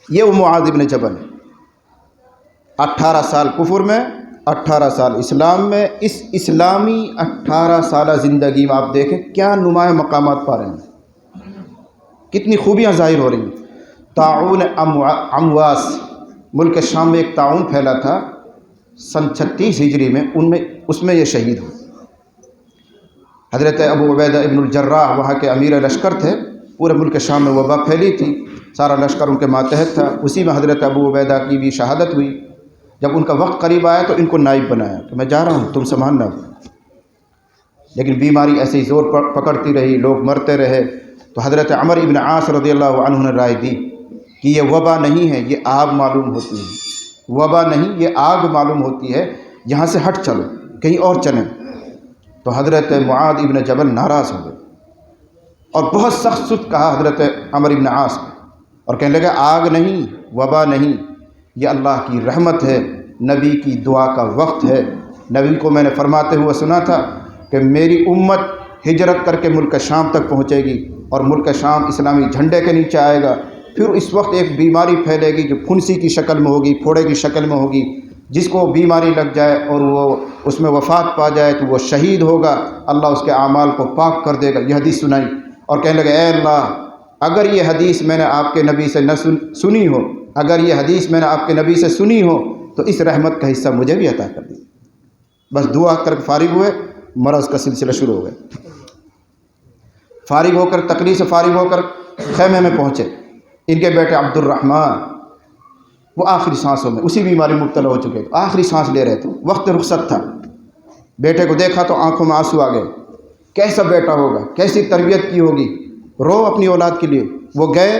یہ وہ معاذ ابن جبل ہے، 18 سال کفر میں، 18 سال اسلام میں۔ اس اسلامی 18 سالہ زندگی میں آپ دیکھیں کیا نمایاں مقامات پا رہے ہیں، کتنی خوبیاں ظاہر ہو رہی ہیں۔ طاعون امواس، ملک شام میں ایک طاعون پھیلا تھا سن 36 ہجری میں، اس میں یہ شہید ہوئے۔ حضرت ابو عبیدہ ابن الجراح وہاں کے امیر لشکر تھے، پورے ملک شام میں وبا پھیلی تھی، سارا لشکر ان کے ماتحت تھا، اسی میں حضرت ابو عبیدہ کی بھی شہادت ہوئی۔ جب ان کا وقت قریب آیا تو ان کو نائب بنایا کہ میں جا رہا ہوں، تم سنبھالنا۔ لیکن بیماری ایسے ہی زور پکڑتی رہی، لوگ مرتے رہے، تو حضرت عمر ابن عاص رضی اللہ عنہ نے رائے دی کہ یہ وبا نہیں ہے، یہ آگ معلوم ہوتی ہے، وبا نہیں یہ آگ معلوم ہوتی ہے، یہاں سے ہٹ چلو، کہیں اور چلیں۔ تو حضرت معاذ ابن جبل ناراض ہو گئے اور بہت سخت سخت کہا حضرت عمر ابن عاص کو، اور کہنے لگا آگ نہیں، وبا نہیں، یہ اللہ کی رحمت ہے، نبی کی دعا کا وقت ہے۔ نبی کو میں نے فرماتے ہوئے سنا تھا کہ میری امت ہجرت کر کے ملک شام تک پہنچے گی اور ملک شام اسلامی جھنڈے کے نیچے آئے گا، پھر اس وقت ایک بیماری پھیلے گی جو پھنسی کی شکل میں ہوگی، پھوڑے کی شکل میں ہوگی، جس کو بیماری لگ جائے اور وہ اس میں وفات پا جائے تو وہ شہید ہوگا، اللہ اس کے اعمال کو پاک کر دے گا۔ یہ حدیث سنائی اور کہنے لگے اے اللہ، اگر یہ حدیث میں نے آپ کے نبی سے نہ سنی ہو، اگر یہ حدیث میں نے آپ کے نبی سے سنی ہو تو اس رحمت کا حصہ مجھے بھی عطا کر دیجیے۔ بس دعا کر کے فارغ ہوئے، مرض کا سلسلہ شروع ہو گیا۔ فارغ ہو کر تقریر سے فارغ ہو کر خیمے میں پہنچے، ان کے بیٹے عبد الرحمن وہ آخری سانسوں میں اسی بیماری میں مبتلا ہو چکے تھے، آخری سانس لے رہے تھے، وقت رخصت تھا۔ بیٹے کو دیکھا تو آنکھوں میں آنسو آ گئے، کیسا بیٹا ہوگا، کیسی تربیت کی ہوگی، رو اپنی اولاد کے لیے۔ وہ گئے،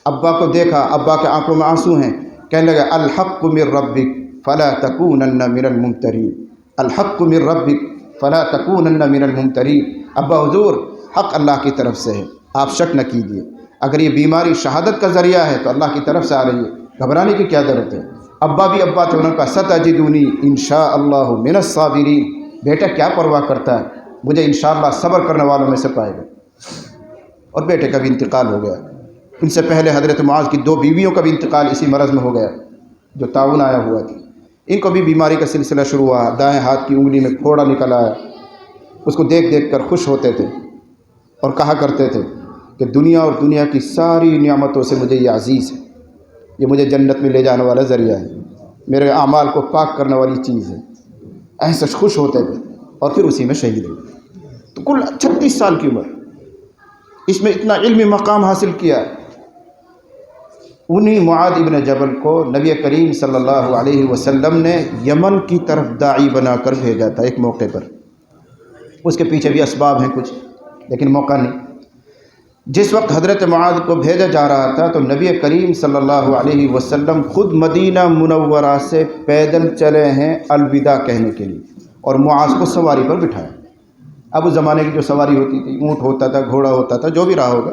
ابا کو دیکھا، ابا کے آنکھوں میں آنسو ہیں، کہنے لگا الحق من ربک فلا تکونن من الممترین، الحق من ربک فلا تکونن من الممترین۔ ابا حضور، حق اللہ کی طرف سے ہے، آپ شک نہ کیجیے، اگر یہ بیماری شہادت کا ذریعہ ہے تو اللہ کی طرف سے آ رہی ہے، گھبرانے کی کیا ضرورت ہے۔ ابا بھی ابا تھے، انہوں نے کہا ستجدونی انشاءاللہ من الصابرین، بیٹا کیا پرواہ کرتا ہے، مجھے انشاءاللہ صبر کرنے والوں میں سے پائے گا۔ اور بیٹے کا بھی انتقال ہو گیا۔ ان سے پہلے حضرت معاذ کی 2 بیویوں کا بھی انتقال اسی مرض میں ہو گیا جو طاعون آیا ہوا تھا۔ ان کو بھی بیماری کا سلسلہ شروع ہوا، دائیں ہاتھ کی انگلی میں پھوڑا نکل آیا، اس کو دیکھ دیکھ کر خوش ہوتے تھے اور کہا کرتے تھے کہ دنیا اور دنیا کی ساری نعمتوں سے مجھے یہ عزیز ہے، یہ مجھے جنت میں لے جانے والا ذریعہ ہے، میرے اعمال کو پاک کرنے والی چیز ہے، ایسے خوش ہوتے تھے۔ اور پھر اسی میں شہید ہوئے۔ تو کل 36 سال کی عمر، اس میں اتنا علمی مقام حاصل کیا۔ انہی معاذ ابن جبل کو نبی کریم صلی اللہ علیہ وسلم نے یمن کی طرف داعی بنا کر بھیجا تھا ایک موقع پر۔ اس کے پیچھے بھی اسباب ہیں کچھ، لیکن موقع نہیں۔ جس وقت حضرت معاذ کو بھیجا جا رہا تھا تو نبی کریم صلی اللہ علیہ وسلم خود مدینہ منورہ سے پیدل چلے ہیں الوداع کہنے کے لیے، اور معاذ کو سواری پر بٹھایا۔ اب اس زمانے کی جو سواری ہوتی تھی، اونٹ ہوتا تھا، گھوڑا ہوتا تھا، جو بھی رہا ہوگا،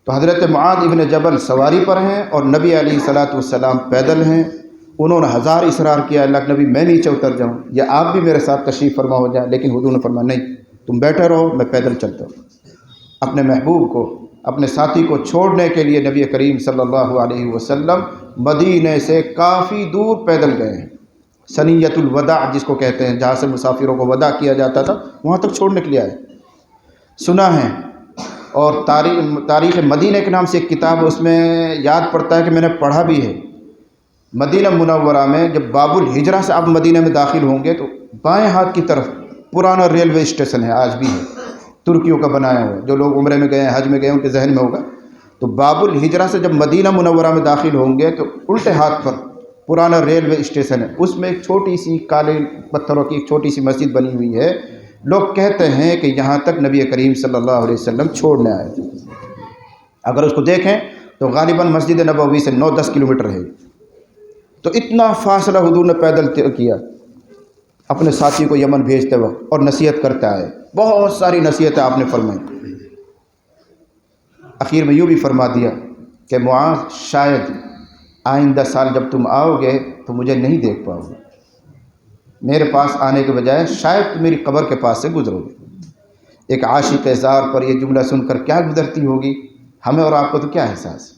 تو حضرت معاذ ابن جبل سواری پر ہیں اور نبی علیہ الصلاۃ والسلام پیدل ہیں۔ انہوں نے 1000 اصرار کیا، اللہ کے نبی میں نیچے اتر جاؤں یا آپ بھی میرے ساتھ تشریف فرما ہو جائیں، لیکن حضور نے فرمایا نہیں، تم بیٹھے رہو، میں پیدل چلتا ہوں۔ اپنے محبوب کو، اپنے ساتھی کو چھوڑنے کے لیے نبی کریم صلی اللہ علیہ وسلم مدینے سے کافی دور پیدل گئے ہیں، ثنیۃ الوداع جس کو کہتے ہیں، جہاں سے مسافروں کو وداع کیا جاتا تھا، وہاں تک چھوڑنے کے لیے آئے۔ سنا ہے، اور تاریخ مدینہ کے نام سے ایک کتاب ہے، اس میں یاد پڑتا ہے کہ میں نے پڑھا بھی ہے۔ مدینہ منورہ میں جب باب الہجرہ سے آپ مدینہ میں داخل ہوں گے تو بائیں ہاتھ کی طرف پرانا ریلوے اسٹیشن ہے، آج بھی ہے، ترکیوں کا بنایا ہوا ہے، جو لوگ عمرے میں گئے ہیں، حج میں گئے ہیں، ان کے ذہن میں ہوگا۔ تو باب الہجرہ سے جب مدینہ منورہ میں داخل ہوں گے تو الٹے ہاتھ پر پرانا ریلوے اسٹیشن ہے، اس میں ایک چھوٹی سی کالے پتھروں کی ایک چھوٹی سی مسجد بنی ہوئی ہے۔ لوگ کہتے ہیں کہ یہاں تک نبی کریم صلی اللہ علیہ وسلم چھوڑنے آئے تھے۔ اگر اس کو دیکھیں تو غالباً مسجد نبوی سے 9-10 کلومیٹر ہے۔ تو اتنا فاصلہ حضور نے پیدل طے کیا اپنے ساتھی کو یمن بھیجتے وقت، اور نصیحت کرتے آئے، بہت ساری نصیحتیں آپ نے فرمائی۔ اخیر میں یوں بھی فرما دیا کہ معاذ، شاید آئندہ سال جب تم آؤ گے تو مجھے نہیں دیکھ پاؤ گے، میرے پاس آنے کے بجائے شاید تم میری قبر کے پاس سے گزرو گے۔ ایک عاشق زار پر یہ جملہ سن کر کیا گزرتی ہوگی، ہمیں اور آپ کو تو کیا احساس؟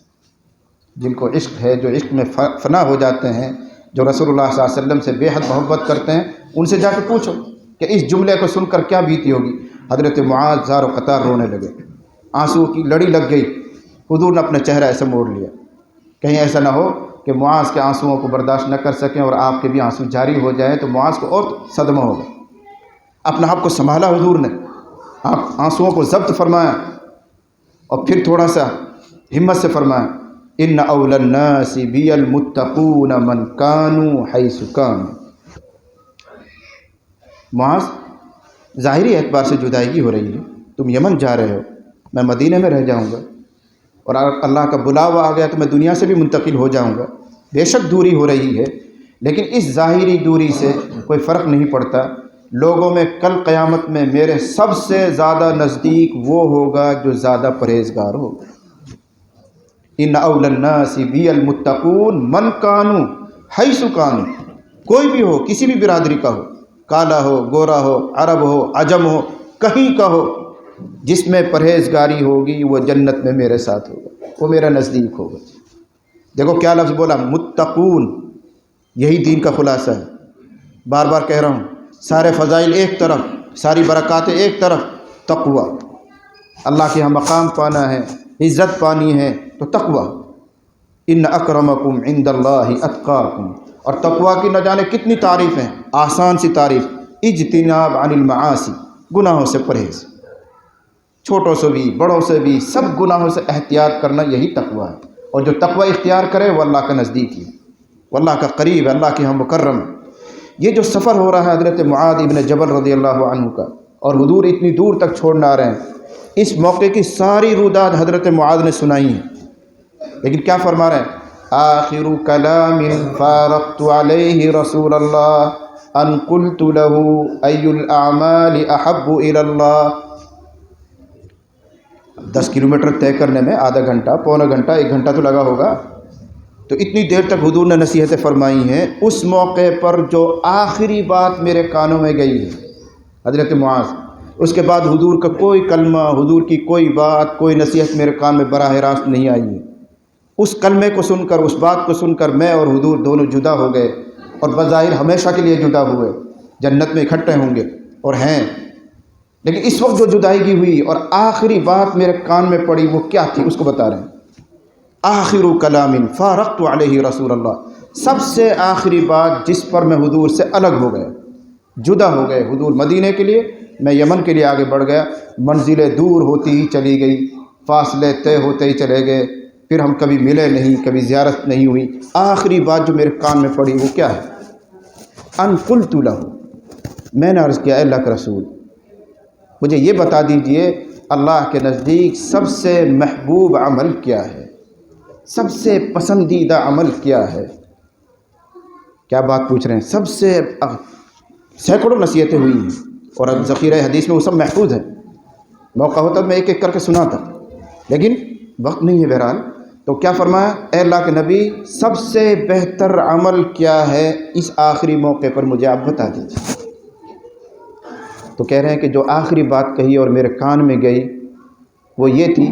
جن کو عشق ہے، جو عشق میں فنا ہو جاتے ہیں، جو رسول اللہ صلی اللہ علیہ وسلم سے بے حد محبت کرتے ہیں، ان سے جا کے پوچھو کہ اس جملے کو سن کر کیا بیتی ہوگی۔ حضرت معاذ زار و قطار رونے لگے، آنسو کی لڑی لگ گئی۔ حضور نے اپنا چہرہ ایسے موڑ لیا، کہیں ایسا نہ ہو کہ معاذ کے آنسوؤں کو برداشت نہ کر سکیں اور آپ کے بھی آنسو جاری ہو جائیں تو معاذ کو اور صدمہ ہوگا۔ اپنا آپ کو سنبھالا حضور نے، آپ آنسوؤں کو ضبط فرمایا اور پھر تھوڑا سا ہمت سے فرمایا، ان اول الناس بی المتقون من کانوا حیث کانوا۔ معاذ، ظاہری اعتبار سے جدائیگی ہو رہی ہے، تم یمن جا رہے ہو، میں مدینہ میں رہ جاؤں گا، اور اللہ کا بلاوا آ گیا تو میں دنیا سے بھی منتقل ہو جاؤں گا۔ بے شک دوری ہو رہی ہے، لیکن اس ظاہری دوری سے کوئی فرق نہیں پڑتا۔ لوگوں میں کل قیامت میں میرے سب سے زیادہ نزدیک وہ ہوگا جو زیادہ پرہیزگار ہوگا۔ ان اول الناس بی المتقون من کانوا حیث کانوا۔ کوئی بھی ہو، کسی بھی برادری کا ہو، کالا ہو، گورا ہو، عرب ہو، عجم ہو، کہیں کا ہو، جس میں پرہیزگاری ہوگی وہ جنت میں میرے ساتھ ہوگا، وہ میرا نزدیک ہوگا۔ دیکھو کیا لفظ بولا، متقون، یہی دین کا خلاصہ ہے۔ بار بار کہہ رہا ہوں، سارے فضائل ایک طرف، ساری برکاتیں ایک طرف، تقوی، اللہ کے ہاں مقام پانا ہے، عزت پانی ہے تو تقوی۔ ان اکرمکم عند اللہ اتقاکم۔ اور تقوی کی نہ جانے کتنی تعریف ہیں، آسان سی تعریف، اجتناب عن المعاصی، گناہوں سے پرہیز، چھوٹوں سے بھی بڑوں سے بھی سب گناہوں سے احتیاط کرنا، یہی تقوی ہے۔ اور جو تقوی اختیار کرے وہ اللہ کا نزدیک ہے، وہ اللہ کا قریب ہے، اللہ کے ہاں مکرم ہے۔ یہ جو سفر ہو رہا ہے حضرت معاذ ابن جبل رضی اللہ عنہ کا، اور حضور اتنی دور تک چھوڑنا آ رہے ہیں، اس موقع کی ساری روداد حضرت معاذ نے سنائی ہیں، لیکن کیا فرما رہے ہیں؟ آخر کلام فارقت علیہ رسول اللہ ان قلت له ای الاعمال احب الی اللہ۔ 10 کلومیٹر طے کرنے میں آدھا گھنٹہ، پونا گھنٹہ، 1 گھنٹہ تو لگا ہوگا، تو اتنی دیر تک حضور نے نصیحتیں فرمائی ہیں۔ اس موقع پر جو آخری بات میرے کانوں میں گئی ہے حضرت معاذ، اس کے بعد حضور کا کوئی کلمہ، حضور کی کوئی بات، کوئی نصیحت میرے کان میں براہ راست نہیں آئی ہے۔ اس کلمے کو سن کر، اس بات کو سن کر میں اور حضور دونوں جدا ہو گئے، اور بظاہر ہمیشہ کے لیے جدا ہوئے، جنت میں اکٹھے ہوں گے اور ہیں۔ لیکن اس وقت جو جدائیگی ہوئی اور آخری بات میرے کان میں پڑی وہ کیا تھی، اس کو بتا رہے ہیں۔ آخر کلام فارقت علیہ رسول اللہ، سب سے آخری بات جس پر میں حضور سے الگ ہو گیا، جدا ہو گئے۔ حضور مدینے کے لیے، میں یمن کے لیے آگے بڑھ گیا، منزلیں دور ہوتی ہی چلی گئی، فاصلے طے ہوتے ہی چلے گئے، پھر ہم کبھی ملے نہیں، کبھی زیارت نہیں ہوئی۔ آخری بات جو میرے کان میں پڑی وہ کیا ہے؟ ان قلت لہ، میں نے عرض کیا، اے اللہ کے رسول، مجھے یہ بتا دیجئے اللہ کے نزدیک سب سے محبوب عمل کیا ہے، سب سے پسندیدہ عمل کیا ہے؟ کیا بات پوچھ رہے ہیں؟ سب سے سینکڑوں نصیحتیں ہوئی ہیں، اور اب ذخیرہ حدیث میں وہ سب محفوظ ہیں، موقع ہوتا میں ایک ایک کر کے سناتا، لیکن وقت نہیں ہے بہرحال۔ تو کیا فرمایا؟ اے اللہ کے نبی، سب سے بہتر عمل کیا ہے، اس آخری موقع پر مجھے آپ بتا دیجیے۔ تو کہہ رہے ہیں کہ جو آخری بات کہی اور میرے کان میں گئی وہ یہ تھی،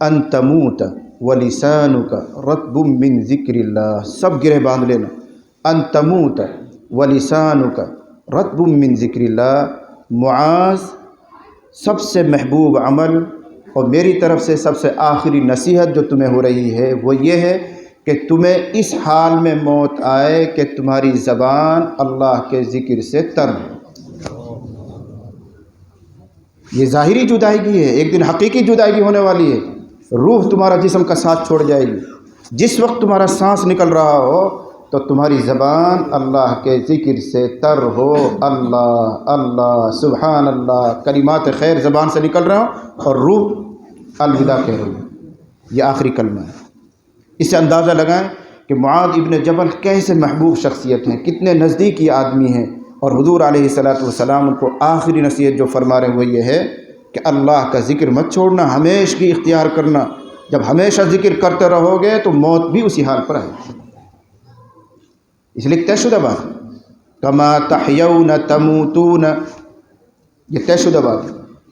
ان تموت ولسانک رطب من ذکر اللہ۔ سب گرہ باندھ لینا، ان تموت ولسانک رطب من ذکر اللہ۔ معاذ، سب سے محبوب عمل اور میری طرف سے سب سے آخری نصیحت جو تمہیں ہو رہی ہے وہ یہ ہے کہ تمہیں اس حال میں موت آئے کہ تمہاری زبان اللہ کے ذکر سے تر ہو۔ یہ ظاہری جدائیگی ہے، ایک دن حقیقی جدائیگی ہونے والی ہے۔ روح تمہارا جسم کا ساتھ چھوڑ جائے گی۔ جس وقت تمہارا سانس نکل رہا ہو تو تمہاری زبان اللہ کے ذکر سے تر ہو، اللہ اللہ سبحان اللہ، کلمات خیر زبان سے نکل رہا ہو اور روح الوداع کہہ رہی ہے۔ یہ آخری کلمہ ہے۔ اس سے اندازہ لگائیں کہ معاذ ابن جبل کیسے محبوب شخصیت ہیں، کتنے نزدیکی آدمی ہیں، اور حضور علیہ الصلاۃ والسلام ان کو آخری نصیحت جو فرما رہے ہیں وہ یہ ہے کہ اللہ کا ذکر مت چھوڑنا، ہمیشگی اختیار کرنا۔ جب ہمیشہ ذکر کرتے رہو گے تو موت بھی اسی حال پر آئے گی۔ اس لیے طے شدہ بات، کما تحیون تموتون، یہ طے شدہ بات ہے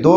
2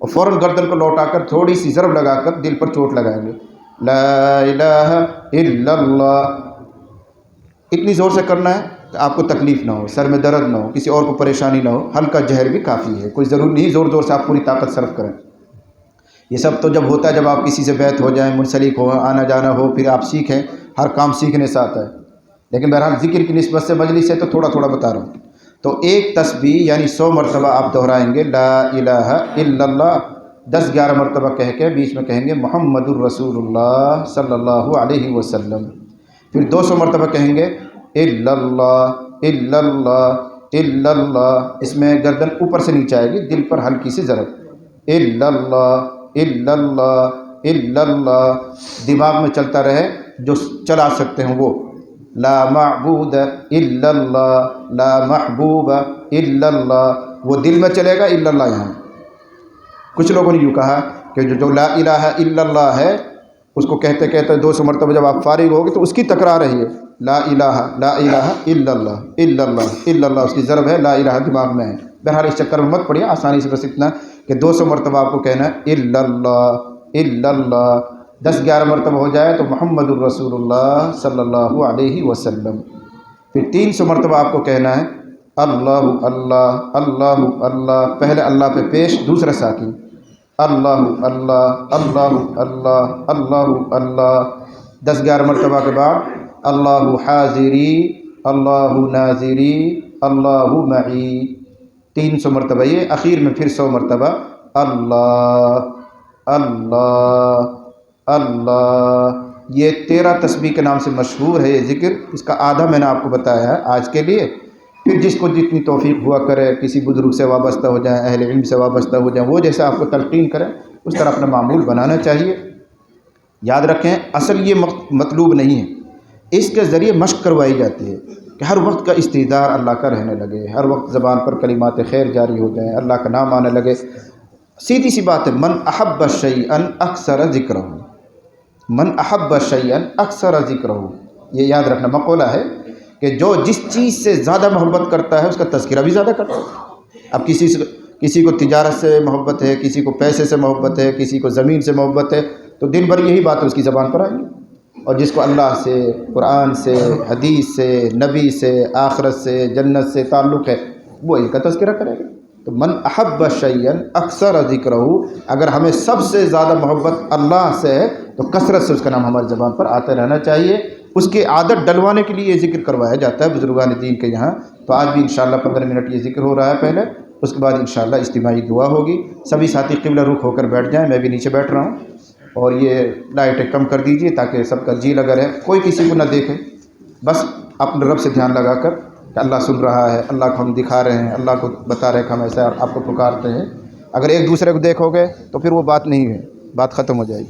اور فوراً گردن کو لوٹا کر تھوڑی سی ضرب لگا کر دل پر چوٹ لگائیں گے، لا الہ الا اللہ، اتنی زور سے کرنا ہے کہ آپ کو تکلیف نہ ہو، سر میں درد نہ ہو، کسی اور کو پریشانی نہ ہو، ہلکا جہر بھی کافی ہے، کوئی ضرور نہیں زور زور سے آپ پوری طاقت صرف کریں۔ یہ سب تو جب ہوتا ہے جب آپ کسی سے بیعت ہو جائیں، منسلک ہو، آنا جانا ہو، پھر آپ سیکھیں، ہر کام سیکھنے سے آتا ہے، لیکن بہرحال ذکر کی نسبت سے مجلس ہے تو تھوڑا تھوڑا بتا رہا ہوں۔ تو ایک تسبیح یعنی 100 مرتبہ آپ دہرائیں گے لا الہ الا اللہ، 10-11 مرتبہ کہہ کے بیچ میں کہیں گے محمد الرسول اللہ صلی اللہ علیہ وسلم، پھر 200 مرتبہ کہیں گے الا اللہ الا اللہ الا اللہ، اس میں گردن اوپر سے نیچے آئے گی، دل پر ہلکی سی ضرب، الا اللہ الا اللہ الا اللہ، دماغ میں چلتا رہے، جو چلا سکتے ہیں وہ، لا معبود الا اللہ لا محبوب الا اللہ، وہ دل میں چلے گا، الا اللہ یہاں۔ کچھ لوگوں نے یوں کہا کہ جو لا الہ الا اللہ ہے اس کو کہتے کہتے 200 مرتبہ جب آپ فارغ ہوگے تو اس کی تکرار رہی ہے، لا الہ الا اللہ الا اللہ الا اللہ، اس کی ضرب ہے، لا الہ دماغ میں ہے۔ بہرحال اس چکر میں مت پڑیے، آسانی سے بس اتنا کہ 200 مرتبہ آپ کو کہنا ہے الا اللہ الا اللہ، 10-11 مرتبہ ہو جائے تو محمد الرسول اللہ صلی اللہ علیہ وسلم، پھر 300 مرتبہ آپ کو کہنا ہے اللہ اللہ اللہ اللہ، پہلے اللہ پہ پیش، دوسرا ساکن، اللہ اللہ اللہ اللہ اللہ اللہ، 10-11 مرتبہ کے بعد اللہ حاضری اللہ ناظری اللہ معی، 300 مرتبہ یہ، اخیر میں پھر 100 مرتبہ اللہ اللہ اللہ۔ یہ 13 تسبیح کے نام سے مشہور ہے یہ ذکر، اس کا آدھا میں نے آپ کو بتایا ہے آج کے لیے، پھر جس کو جتنی توفیق ہوا کرے، کسی بزرگ سے وابستہ ہو جائیں، اہل علم سے وابستہ ہو جائیں، وہ جیسے آپ کو تلقین کریں اس طرح اپنا معمول بنانا چاہیے۔ یاد رکھیں اصل یہ مطلوب نہیں ہے، اس کے ذریعے مشق کروائی جاتی ہے کہ ہر وقت کا استحضار اللہ کا رہنے لگے، ہر وقت زبان پر کلمات خیر جاری ہو جائیں، اللہ کا نام آنے لگے۔ سیدھی سی بات ہے، من احب شیئا اکثر ذکرہ، من احب شیئا اکثر ذکرہ، یہ یاد رکھنا مقولہ ہے کہ جو جس چیز سے زیادہ محبت کرتا ہے اس کا تذکرہ بھی زیادہ کرتا ہے۔ اب کسی کو تجارت سے محبت ہے، کسی کو پیسے سے محبت ہے، کسی کو زمین سے محبت ہے، تو دن بھر یہی بات اس کی زبان پر آئیں گی، اور جس کو اللہ سے، قرآن سے، حدیث سے، نبی سے، آخرت سے، جنت سے تعلق ہے وہ ان کا تذکرہ کرے گا۔ تو من احب شیئا اکثر ذکرہ، اگر ہمیں سب سے زیادہ محبت اللہ سے ہے تو کثرت سے اس کا نام ہماری زبان پر آتے رہنا چاہیے۔ اس کی عادت ڈلوانے کے لیے یہ ذکر کروایا جاتا ہے بزرگان دین کے یہاں۔ تو آج بھی انشاءاللہ 15 منٹ یہ ذکر ہو رہا ہے پہلے، اس کے بعد انشاءاللہ اجتماعی دعا ہوگی۔ سبھی ساتھی قبلہ رخ ہو کر بیٹھ جائیں، میں بھی نیچے بیٹھ رہا ہوں، اور یہ لائٹیں کم کر دیجئے تاکہ سب کا جی لگا رہے، کوئی کسی کو نہ دیکھے، بس اپنے رب سے دھیان لگا کر کہ اللہ سن رہا ہے، اللہ کو ہم دکھا رہے ہیں، اللہ کو بتا رہے ہیں کہ ہم ایسا آپ کو پکارتے ہیں۔ اگر ایک دوسرے کو دیکھو گے تو پھر وہ بات نہیں ہے، بات ختم ہو جائے گی۔